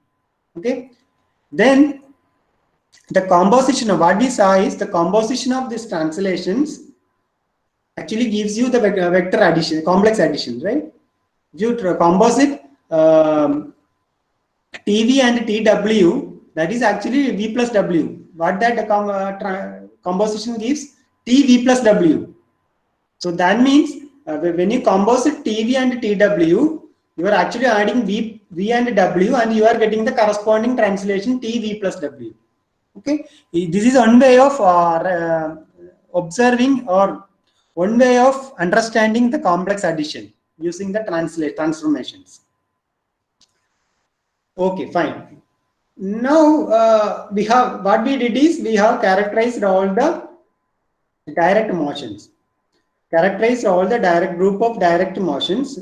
Okay. Then the composition of what we saw is the composition of these translations actually gives you the vector addition, complex addition, right? You composite TV and TW, that is actually V plus W. What that composition gives? TV plus W. So that means when you composite TV and TW, you are actually adding V and W, and you are getting the corresponding translation TV plus W. Okay, this is one way of observing or one way of understanding the complex addition using the transformations. Okay, fine. Now we have what we did is we have characterized all the direct motions. Characterize all the direct group of direct motions,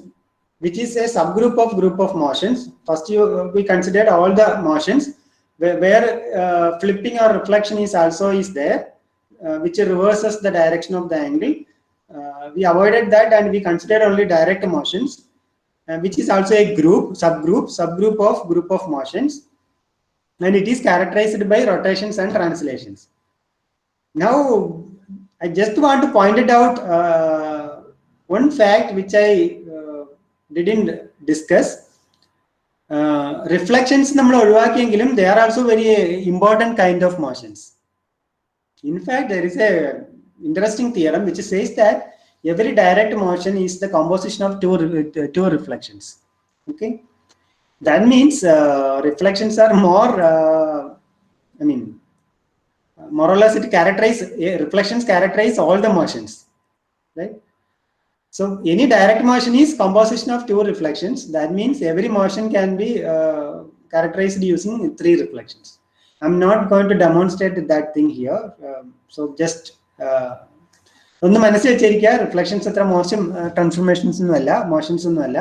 which is a subgroup of group of motions. First, we considered all the motions where flipping or reflection is there, which reverses the direction of the angle. We avoided that and we considered only direct motions, which is also a subgroup of group of motions, and it is characterized by rotations and translations. Now, I just want to point it out one fact which I didn't discuss. Reflections നമ്മൾ ഒഴിവാക്കിയെങ്കിലും they are also very important kind of motions. In fact, there is a interesting theorem which says that every direct motion is the composition of two reflections. Okay, that means reflections are more. I mean, more or less, it reflections characterize all the motions, right? So any direct motion is composition of two reflections. That means every motion can be characterized using three reflections. I'm not going to demonstrate that thing here. So just ഒന്ന് മനസ്സിൽ വെച്ചിരിക്കുക, reflections അത്ര മോശം transformations ഒന്നും അല്ല, motions ഒന്നും അല്ല.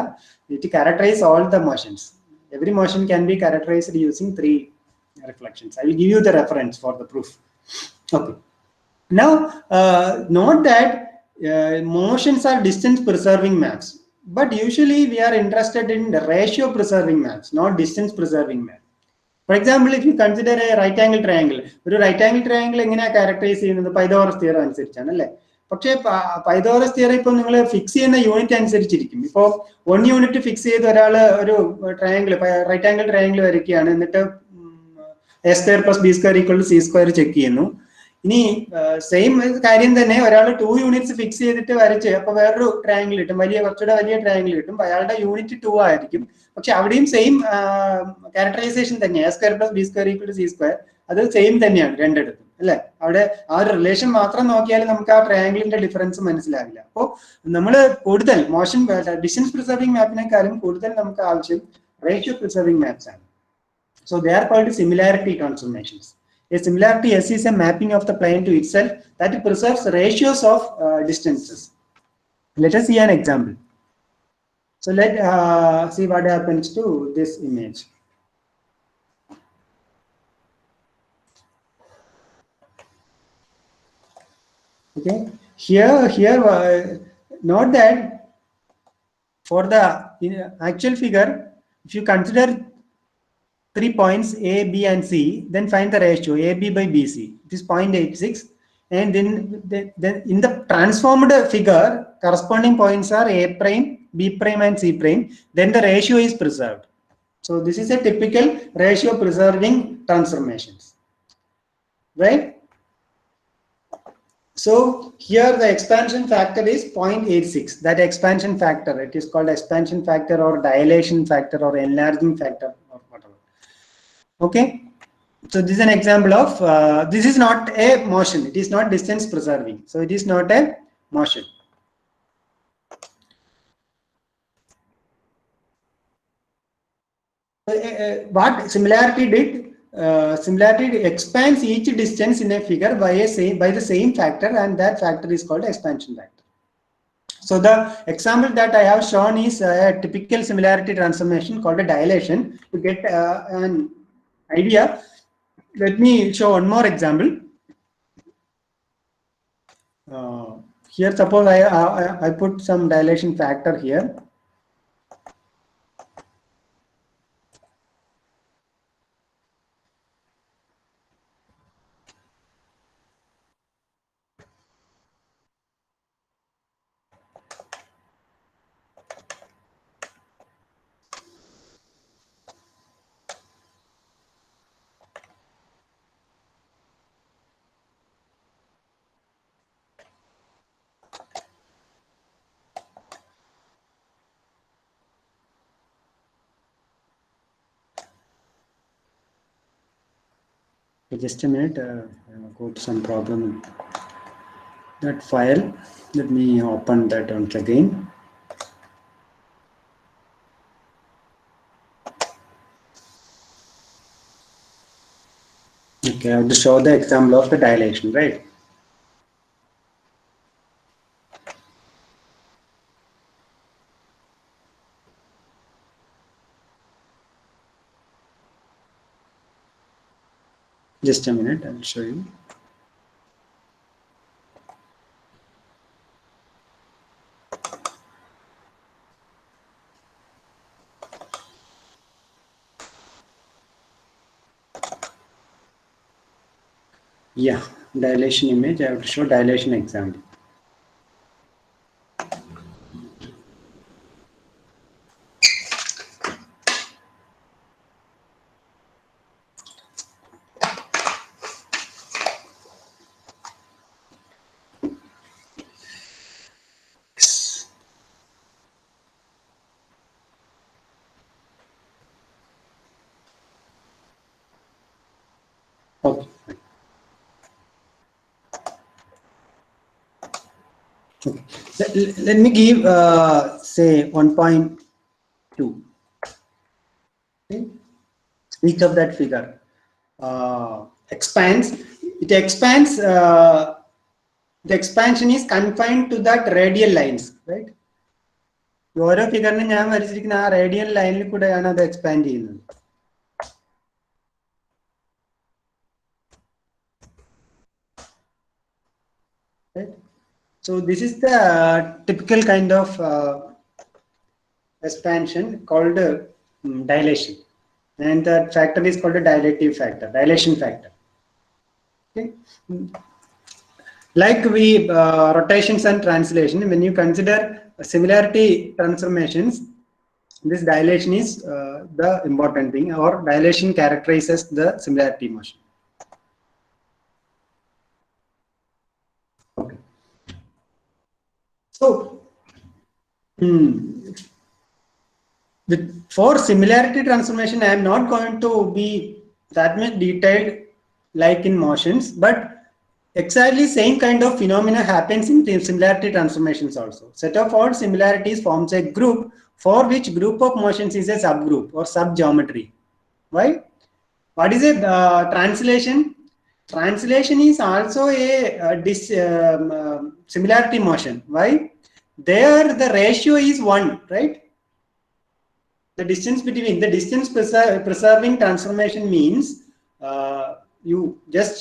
It characterize all the motions. Every motion can be characterized using three reflections. I will give you the reference for the proof. Okay. Now, note that motions are distance preserving maps, but usually we are interested in the ratio preserving maps, not distance preserving map. For example, if you consider a right angle triangle, ഒരു right angle triangle എങ്ങനെയാണ് characterise ചെയ്യുന്നത്? Pythagoras theorem അനുസരിച്ചാണ് അല്ലേ? പക്ഷേ Pythagoras theorem ഇപ്പോൾ നിങ്ങൾ fix ചെയ്യുന്ന unit അനുസരിച്ചിരിക്കും. ഇപ്പോൾ 1 യൂണിറ്റ് ഫിക്സ് ചെയ്ത് ഒരാൾ ഒരു ട്രയാങ്കിൾ റൈറ്റ് ആംഗിൾ ട്രയാങ്കിൾ വരയ്ക്കുകയാണ്, എന്നിട്ട് a² + b² = c² ചെക്ക് ചെയ്യുന്നു. ഇനി സെയിം കാര്യം തന്നെ ഒരാൾ 2 യൂണിറ്റ്സ് ഫിക്സ് ചെയ്തിട്ട് വരച്ച് അപ്പൊ വേറൊരു ട്രയാങ്കിൾ കിട്ടും, കുറച്ചുകൂടെ വലിയ ട്രയാങ്കിൾ കിട്ടും. അയാളുടെ യൂണിറ്റ് 2 ആയിരിക്കും, പക്ഷെ അവിടെയും സെയിം ക്യാരക്ടറൈസേഷൻ തന്നെ, a² + b² = c². അത് സെയിം തന്നെയാണ് രണ്ടിടത്തും അല്ലെ? അവിടെ ആ ഒരു റിലേഷൻ മാത്രം നോക്കിയാൽ നമുക്ക് ആ ട്രയാങ്കിളിന്റെ ഡിഫറൻസ് മനസ്സിലാവില്ല. അപ്പോൾ നമ്മൾ കൂടുതൽ മോഷൻ ഡിസ്റ്റൻസ് പ്രിസർവിംഗ് മാപ്പിനേക്കാളും കൂടുതൽ നമുക്ക് ആവശ്യം റേഷ്യോ പ്രിസർവിംഗ് മാപ്സ് ആണ്. So they are called similarity transformations. A similarity S is a mapping of the plane to itself that preserves ratios of distances. Let us see an example. So let's see what happens to this image. Okay, here note that for the actual figure, if you consider 3 points A, B, and C, then find the ratio AB by BC. It is 0.86, and then in the transformed figure, corresponding points are A prime, B prime, and C prime. Then the ratio is preserved. So this is a typical ratio preserving transformations, right? So here the expansion factor is 0.86. That expansion factor, it is called expansion factor or dilation factor or enlarging factor or whatever. Okay, so this is an example of this is not a motion, it is not distance preserving, so it is not a motion. What similarity did? Similarity expands each distance in a figure by the same factor, and that factor is called expansion factor. So the example that I have shown is a typical similarity transformation called a dilation. To get an idea, let me show one more example. Here suppose I put some dilation factor here. Just a minute, I got some problem with that file. Let me open that once again. Okay, I have to show the example of the dilation, right? Just a minute, I'll show you. Yeah, dilation image. I have to show dilation example. Okay. Okay. Let me give say 1.2. Okay. Each of that figure expands. It expands. The expansion is confined to that radial lines, right? ഓരോ ഫിഗറിന് ഞാൻ വരച്ചിരിക്കുന്ന ആ radial ലൈനിൽ കൂടെയാണ് അത് expand ചെയ്യുന്നത്. Right? So this is the typical kind of expansion called dilation, and the factor is called a dilative factor, dilation factor. Okay. Like we rotations and translation, when you consider similarity transformations, this dilation is the important thing, or dilation characterizes the similarity motion. Okay. So for similarity transformation, I am not going to be that much detailed like in motions, but exactly same kind of phenomena happens in similarity transformations also. Set of all similarities forms a group for which group of motions is a subgroup or subgeometry. Why? What is a translation? Translation is also a similarity motion. Why? There the ratio is 1, right? The distance between the distance preserving transformation means you just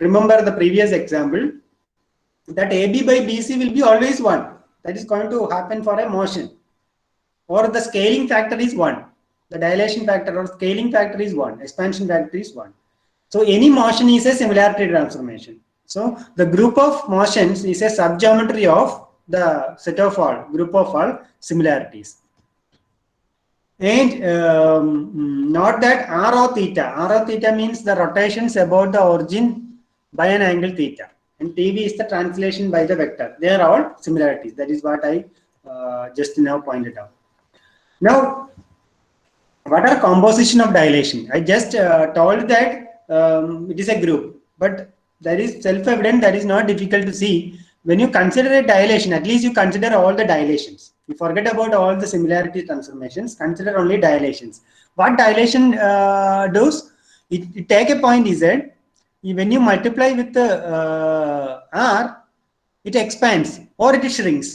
remember the previous example that AB by BC will be always 1. That is going to happen for a motion. Or the scaling factor is 1. The dilation factor or scaling factor is 1. Expansion factor is 1. So any motion is a similarity transformation. So the group of motions is a subgeometry of the set of all group of all similarities. And not that r o theta. R o theta means the rotations about the origin by an angle theta, and TV is the translation by the vector. They are all similarities. That is what I just now pointed out. Now, what are composition of dilation? I just told that it is a group, but that is self-evident. That is not difficult to see. When you consider a dilation, at least you consider all the dilations. You forget about all the similarity transformations. Consider only dilations. What dilation does? It take a point Z. When you multiply with the R, it expands or it shrinks,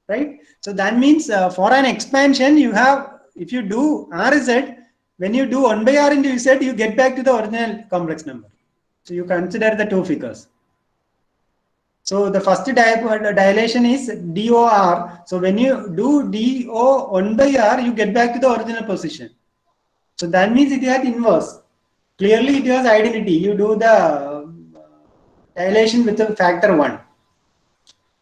right? So that means for an expansion, you have, if you do RZ, when you do 1 by R into Z, you get back to the original complex number. So you consider the two figures. So the first dilation is DOR. So when you do DO 1 by R, you get back to the original position. So that means it has inverse. Clearly it has identity. You do the dilation with the factor 1.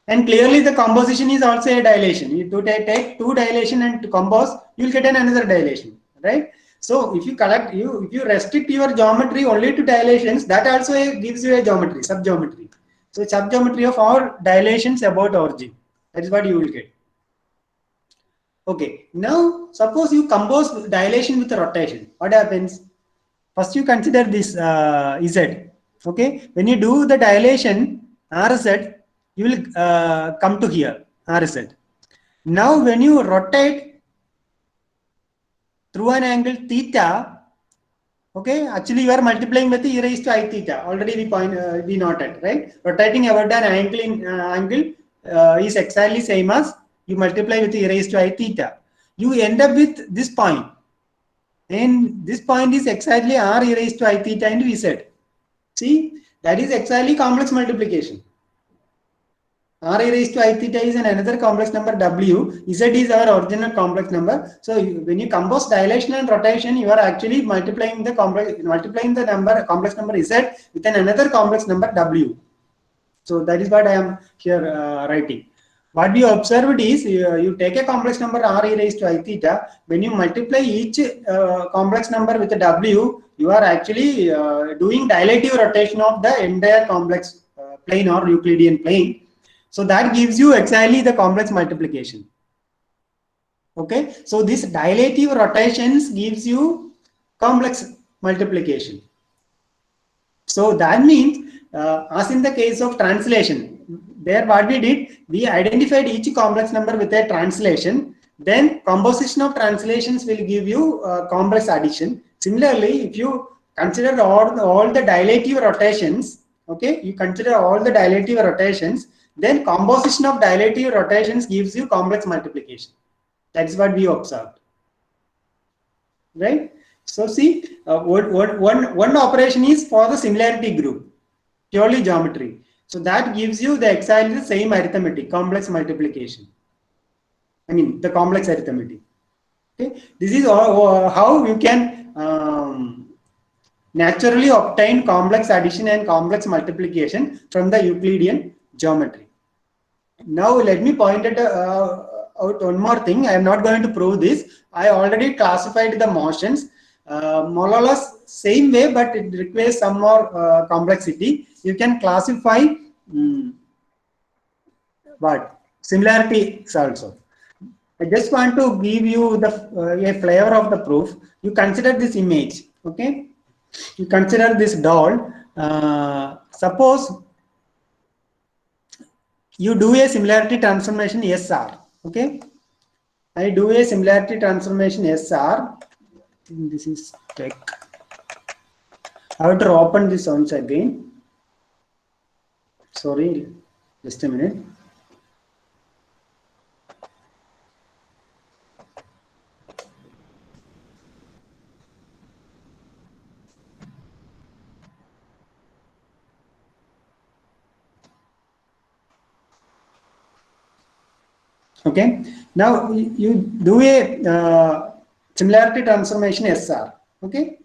And clearly the composition is also a dilation. You take two dilation and to compose, you will get another dilation, right? So if you if you restrict your geometry only to dilations, that also gives you a geometry, subgeometry. So subgeometry of all dilations about origin. That is what you will get. Okay. Now suppose you compose dilation with rotation. What happens? First you consider this Z. Okay. When you do the dilation RZ, you will come to here RZ. Now when you rotate through an angle theta, okay, actually you are multiplying with e raised to I theta. Already we noted, right? Rotating about an angle in angle is exactly same as you multiply with e raised to I theta. You end up with this point, and this point is exactly r e raised to I theta into Z. See, that is exactly complex multiplication. r e raised to I theta is another complex number w, z is our original complex number. So when you compose dilation and rotation, you are actually multiplying the complex number z with another complex number w. So that is what I am here writing. What we observed is you take a complex number r e raised to I theta. When you multiply each complex number with a w, you are actually doing dilative rotation of the entire complex plane or Euclidean plane. So that gives you exactly the complex multiplication. Okay, so this dilative rotations gives you complex multiplication. So that means, as in the case of translation, there what we did, we identified each complex number with a translation. Then composition of translations will give you complex addition. Similarly, if you consider all the dilative rotations, okay, you consider all the dilative rotations, then composition of dilative rotations gives you complex multiplication. That's what we observed, right? So see, one operation is for the similarity group, purely geometry. So that gives you the exactly the same arithmetic, complex multiplication. I mean the complex arithmetic. Okay, this is how you can naturally obtain complex addition and complex multiplication from the Euclidean geometry. Now let me point out one more thing. I am not going to prove this. I already classified the motions more or less same way, but it requires some more complexity. You can classify what similarities also. I just want to give you the a flavor of the proof. You consider this image, okay? You consider this doll. Suppose you do a similarity transformation SR, okay? I do a similarity transformation SR. This is tech. I have to open this once again. Sorry, just a minute. Okay, now you do a similarity transformation SR. Okay,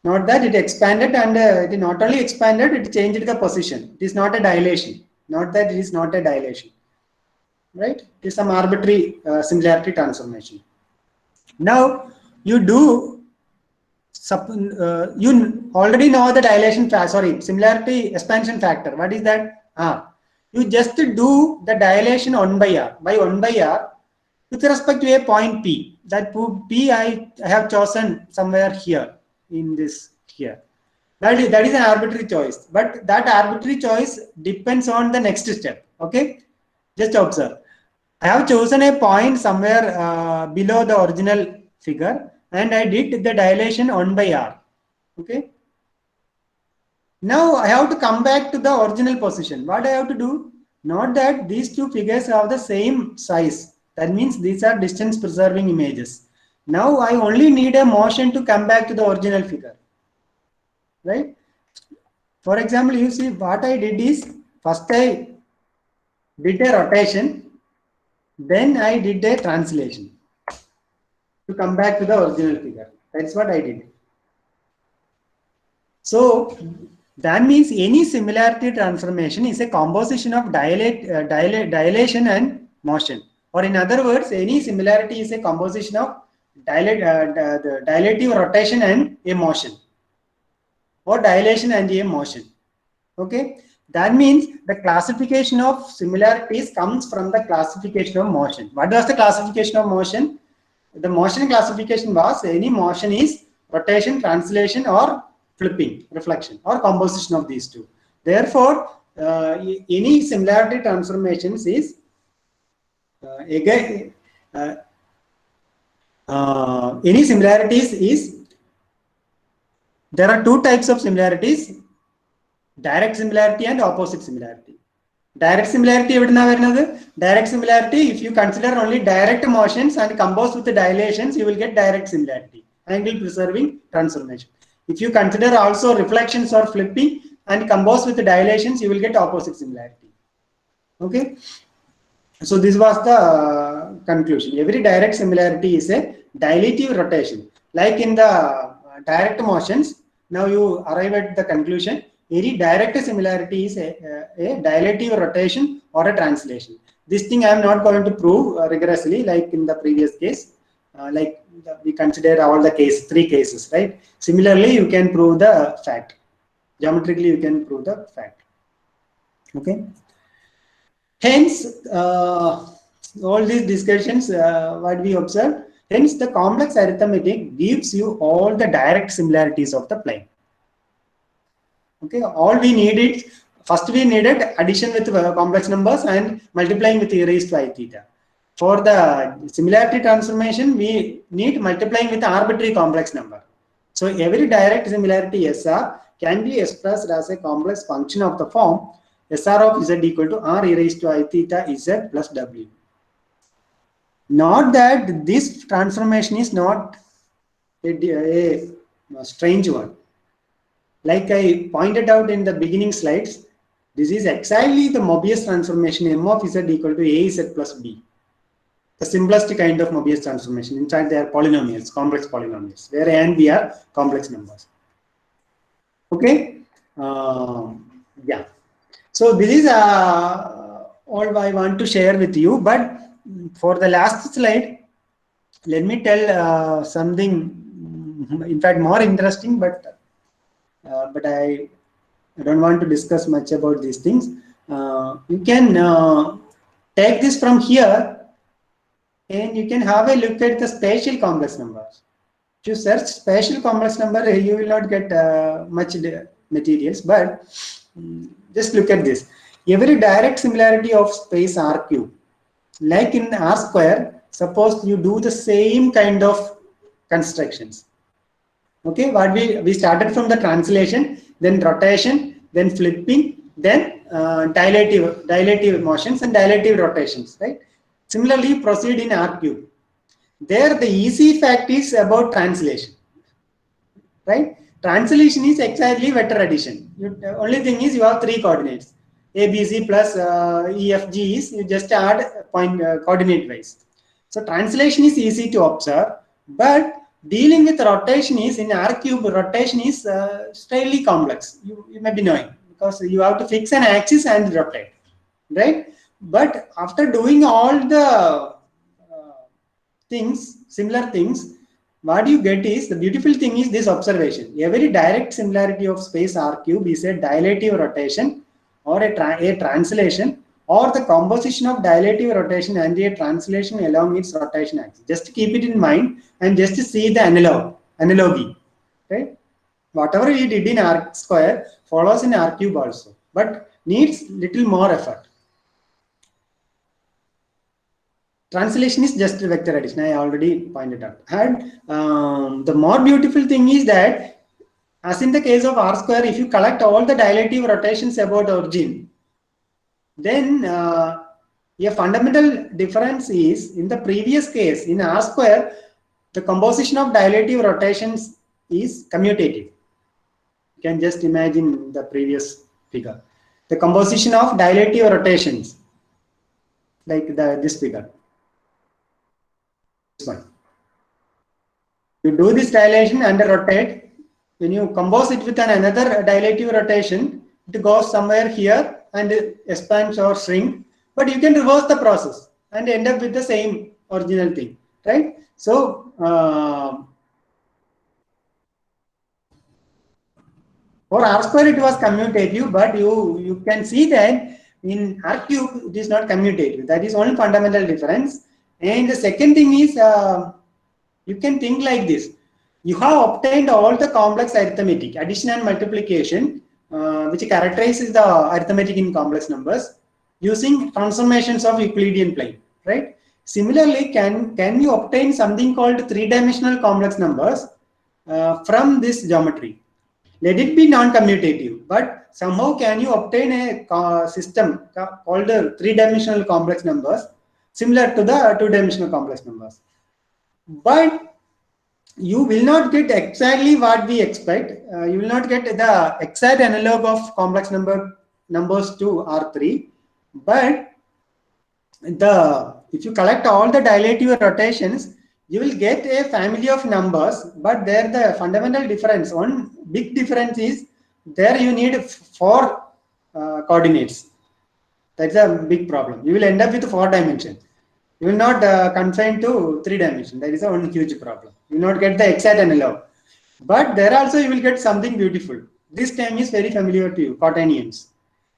not that it expanded, and it not only expanded, it changed the position. It is not a dilation. Not that it is not a dilation, right? It is some arbitrary similarity transformation. Now you do. You already know the dilation factor. Sorry, similarity expansion factor. What is that? You just do the dilation 1 by r with respect to a point P. That P I have chosen somewhere here in this here. That is an arbitrary choice, but that arbitrary choice depends on the next step. Okay, just observe. I have chosen a point somewhere below the original figure, and I did the dilation 1 by r. Okay. Now I have to come back to the original position. What I have to do? Not that these two figures have the same size. That means these are distance preserving images. Now I only need a motion to come back to the original figure. Right? For example, you see what I did is first I did a rotation, then I did a translation to come back to the original figure. That's what I did. So that means any similarity transformation is a composition of dilation and motion. Or in other words, any similarity is a composition of the dilative rotation and a motion, or dilation and a motion. Okay, that means the classification of similarities comes from the classification of motion. What was the classification of motion? The motion classification was any motion is rotation, translation, or flipping, reflection, or composition of these two. Therefore, any similarity transformations is again any similarities is, there are two types of similarities: direct similarity and opposite similarity. Direct similarity, direct similarity, if you consider only direct motions and compose with the dilations, you will get direct similarity, angle preserving transformation. If you consider also reflections or flipping and compose with the dilations, you will get opposite similarity. Okay. So this was the conclusion. Every direct similarity is a dilative rotation. Like in the direct motions, now you arrive at the conclusion. Any direct similarity is a dilative rotation or a translation. This thing I am not going to prove rigorously like in the previous case. We consider all the three cases, right? Similarly, you can prove the fact. Geometrically, you can prove the fact. Okay. Hence, all these discussions, what we observe, hence the complex arithmetic gives you all the direct similarities of the plane. Okay, all we need is, first we needed addition with complex numbers and multiplying with e raised to I theta. For the similarity transformation, we need multiplying with arbitrary complex number. So every direct similarity SR can be expressed as a complex function of the form SR of Z equal to R e raised to I theta Z plus W. Not that this transformation is not a strange one. Like I pointed out in the beginning slides, this is exactly the Mobius transformation M of Z equal to A Z plus B. The simplest kind of Mobius transformation. In fact, they are polynomials, complex polynomials, where A and B are complex numbers. Okay? Yeah. So this is all I want to share with you. But for the last slide, let me tell something, in fact, more interesting, but I don't want to discuss much about these things. You can take this from here and you can have a look at the spatial complex numbers. If you search spatial complex number, you will not get much materials, but just look at this. Every direct similarity of space R cube, like in R square, suppose you do the same kind of constructions. Okay, what we started from the translation, then rotation, then flipping, then dilative motions and dilative rotations, right? Similarly, proceed in R cube. There, the easy fact is about translation, right? Translation is exactly vector addition. The only thing is you have three coordinates. A, B, C plus E, F, G is you just add point coordinate wise. So translation is easy to observe, but dealing with rotation is in R cube. Rotation is slightly complex. You may be knowing because you have to fix an axis and rotate, right? But after doing all the things, similar things, what you get is, the beautiful thing is this observation. Every direct similarity of space R cube is a dilative rotation or a translation or the composition of dilative rotation and a translation along its rotation axis. Just keep it in mind and just see the analogy. Okay? Whatever we did in R square follows in R cube also, but needs little more effort. Translation is just vector addition. I already pointed out. And the more beautiful thing is that, as in the case of R square, if you collect all the dilative rotations about origin, then a fundamental difference is, in the previous case, in R square, the composition of dilative rotations is commutative. You can just imagine the previous figure. The composition of dilative rotations, like this figure. One. You do this dilation and rotate. When you compose it with another dilative rotation, it goes somewhere here and expands or shrink. But you can reverse the process and end up with the same original thing, right? So for R square it was commutative, but you can see that in R cube it is not commutative. That is one fundamental difference. And the second thing is, you can think like this. You have obtained all the complex arithmetic, addition and multiplication, which characterizes the arithmetic in complex numbers, using transformations of Euclidean plane, right? Similarly, can you obtain something called three-dimensional complex numbers from this geometry? Let it be non-commutative, but somehow can you obtain a system called three-dimensional complex numbers similar to the two-dimensional complex numbers? But you will not get exactly what we expect. You will not get the exact analog of complex numbers to R3, but if you collect all the dilative rotations, you will get a family of numbers, but there the fundamental difference, one big difference is there you need four coordinates. That's a big problem. You will end up with 4 dimensions. You will not confine to 3 dimensions. That is a one huge problem. You will not get the exact analog. But there also you will get something beautiful. This term is very familiar to you, quaternions.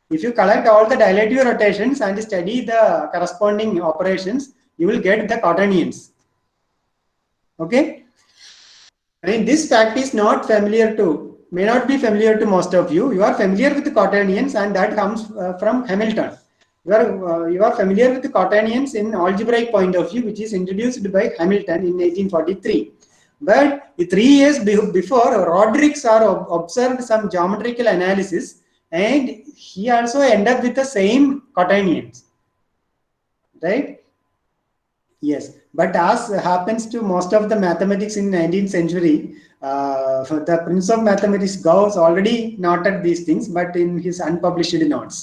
If you collect all the dilative rotations and study the corresponding operations, you will get the quaternions. Okay? I mean, this fact is not familiar to, may not be familiar to most of you. You are familiar with the quaternions, and that comes from Hamilton. You are familiar with the quaternions in algebraic point of view, which is introduced by Hamilton in 1843. But 3 years before, Rodrigues observed some geometrical analysis, and he also ended up with the same quaternions, right? Yes, but as happens to most of the mathematics in 19th century, the Prince of Mathematics Gauss already noted these things, but in his unpublished notes.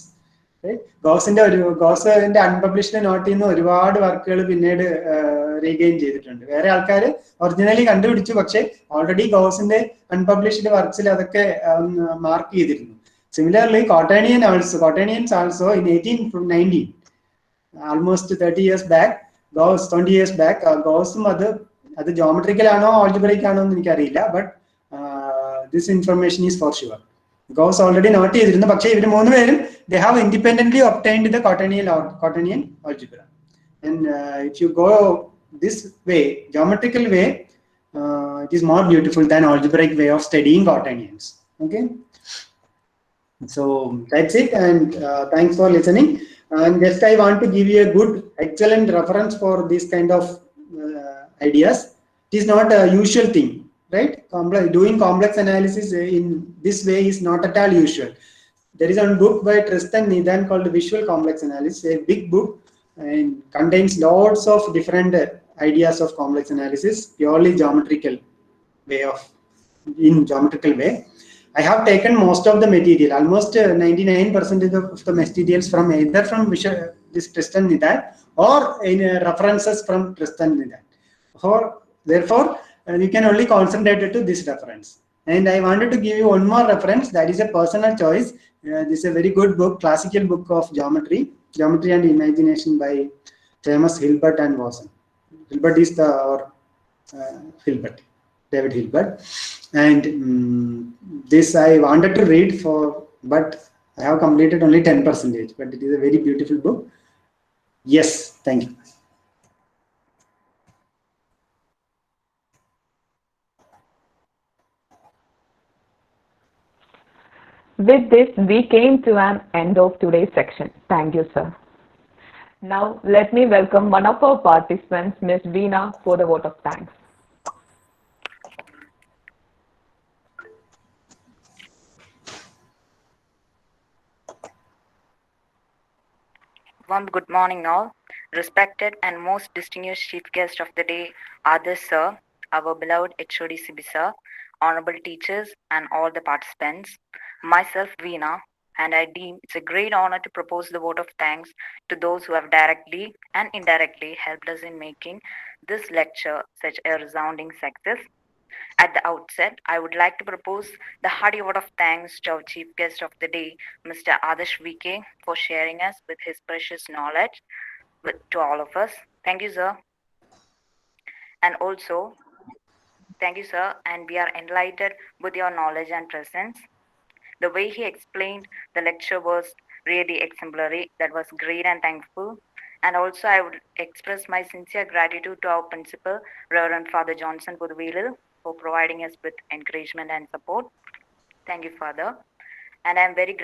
ഗോസിന്റെ unpublished നോട്ടിൽ നിന്ന് ഒരുപാട് വർക്കുകൾ പിന്നീട് regain ചെയ്തിട്ടുണ്ട്. വേറെ ആൾക്കാർ originally കണ്ടുപിടിച്ചു, പക്ഷെ ഓൾറെഡി ഗോസിന്റെ അൺപബ്ലിഷ്ഡ് വർക്ക്സിൽ അതൊക്കെ മാർക്ക് ചെയ്തിരുന്നു. Similarly Quaternions also in 1890, almost 30 years back, Gauss 20 years back, ഗോസും അത് ജോമെട്രിക്കൽ ആണോ ആൾജിബ്രൈക് ആണോ എന്ന് എനിക്കറിയില്ല, but this information is for sure. Gauss already note ചെയ്തിരുന്നു, പക്ഷേ ഇവർ മൂന്നുപേരും they have independently obtained the quaternion algebra. And if you go this way, geometrical way, it is more beautiful than algebraic way of studying quaternions. Okay, so that's it, and thanks for listening. And just I want to give you a good, excellent reference for this kind of ideas. It is not a usual thing, right? Doing complex analysis in this way is not at all usual. There is a book by Tristan Nidan called Visual Complex Analysis, a big book, and contains lots of different ideas of complex analysis, purely geometrical way. I have taken most of the material, almost 99% of the materials from either from this Tristan Nidan or in references from Tristan Nidan. Therefore, you can only concentrate to this reference. And I wanted to give you one more reference that is a personal choice. This is a very good book, classical book of Geometry and Imagination by famous Hilbert and Wasson. Hilbert is David Hilbert. And this I wanted to read but I have completed only 10%, but it is a very beautiful book. Yes, thank you. With this, we came to an end of today's section. Thank you, sir. Now, let me welcome one of our participants, Ms. Veena, for the vote of thanks. Warm good morning all. Respected and most distinguished chief guest of the day, Adarsh sir, our beloved HOD CB sir, honorable teachers and all the participants. Myself Veena, and I deem it's a great honor to propose the vote of thanks to those who have directly and indirectly helped us in making this lecture such a resounding success. At the outset, I would like to propose the hearty vote of thanks to our chief guest of the day, Mr. Adarsh VK, for sharing us with his precious knowledge to all of us. Thank you, sir. And also, thank you, sir. And we are enlightened with your knowledge and presence. The way he explained the lecture was really exemplary. That was great and thankful. And also, I would express my sincere gratitude to our principal, Reverend Father Johnson Puduvilil, for providing us with encouragement and support. Thank you, Father. And I'm very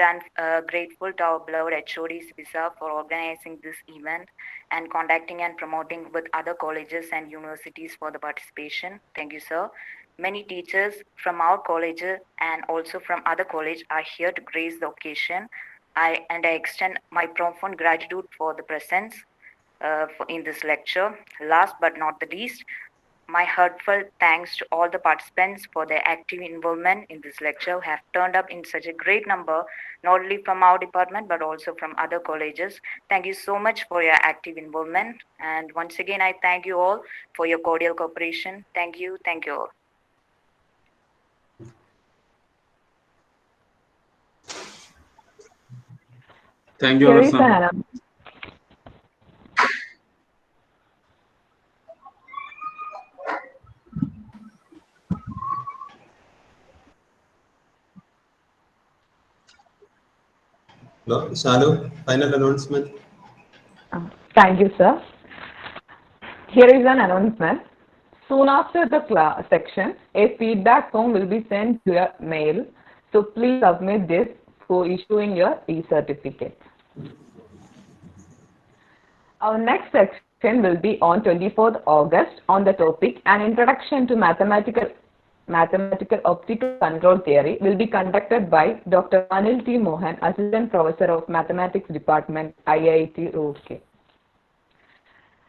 grateful to our beloved HOD Sibisa for organizing this event and contacting and promoting with other colleges and universities for the participation. Thank you, sir. Many teachers from our college and also from other college are here to grace the occasion. I extend my profound gratitude for the presence in this lecture. Last but not the least, My heartfelt thanks to all the participants for their active involvement in this lecture who have turned up in such a great number, not only from our department but also from other colleges. Thank you so much for your active involvement. And once again, I thank you all for your cordial cooperation. Thank you. Thank you all. Thank you, Here is Adarsh. an announcement. Hello, Shalu, final announcement. Thank you, sir. Here is an announcement. Soon after the class section, a feedback form will be sent to your mail. So please submit this for issuing your e-certificate. Our next section will be on 24th August on the topic An Introduction to Mathematical Optical Control Theory will be conducted by Dr. Anil T. Mohan, Assistant Professor of Mathematics Department, IIT Roorkee.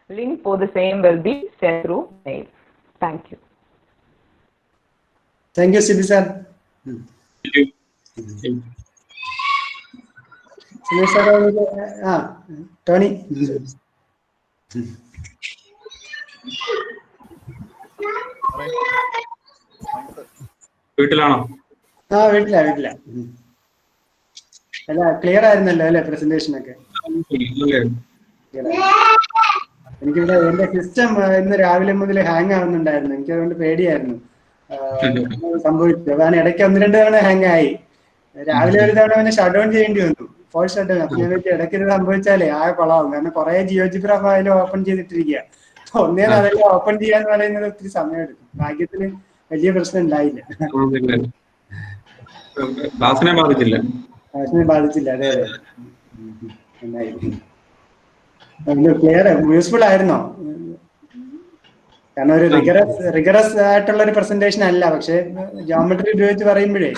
Link for the same will be sent through mail. Thank you. Thank you, Sibi sir. Thank you. Sumesh sir, Tony. വീട്ടിലാണോ? വീട്ടില. അല്ല, clear ആയിരുന്നല്ലോ അല്ലെ presentation ഒക്കെ? എനിക്കിവിടെ എന്റെ system ഇന്ന് രാവിലെ മുതൽ ഹാങ് ആവുന്നുണ്ടായിരുന്നു. എനിക്ക് അതുകൊണ്ട് പേടിയായിരുന്നു സംഭവിച്ചത്. അതാണ് ഇടയ്ക്ക് 1-2 തവണ ഹാങ് ആയി. രാവിലെ ഒരു തവണ പിന്നെ ഷട്ട് ഡൗൺ ചെയ്യേണ്ടി വന്നു, ഫോൾ ഷട്ട് ഡൗൺ. അപ്പൊ ഞാൻ ഇടയ്ക്ക് ഇത് സംഭവിച്ചാലേ ആകെ കൊള്ളാവും. കാരണം കുറെ ജിയോജിബ്ര ഫയൽ ഓപ്പൺ ചെയ്തിട്ടിരിക്കുക. ഒന്നേന്ന് അതെല്ലാം ഓപ്പൺ ചെയ്യാന്ന് പറയുന്നത് ഒത്തിരി സമയം എടുക്കും. ഭാഗ്യത്തിന് വലിയ പ്രശ്നം ഉണ്ടായില്ല. ക്ലാസിനെ ബാധിച്ചില്ല. അതെ. ക്ലിയർ യൂസ്ഫുൾ ആയിരുന്നോ? കാരണം ഒരു റിഗറസ് ആയിട്ടുള്ള ഒരു പ്രസന്റേഷൻ അല്ല, പക്ഷെ ജോമെട്രി ഉപയോഗിച്ച് പറയുമ്പോഴേ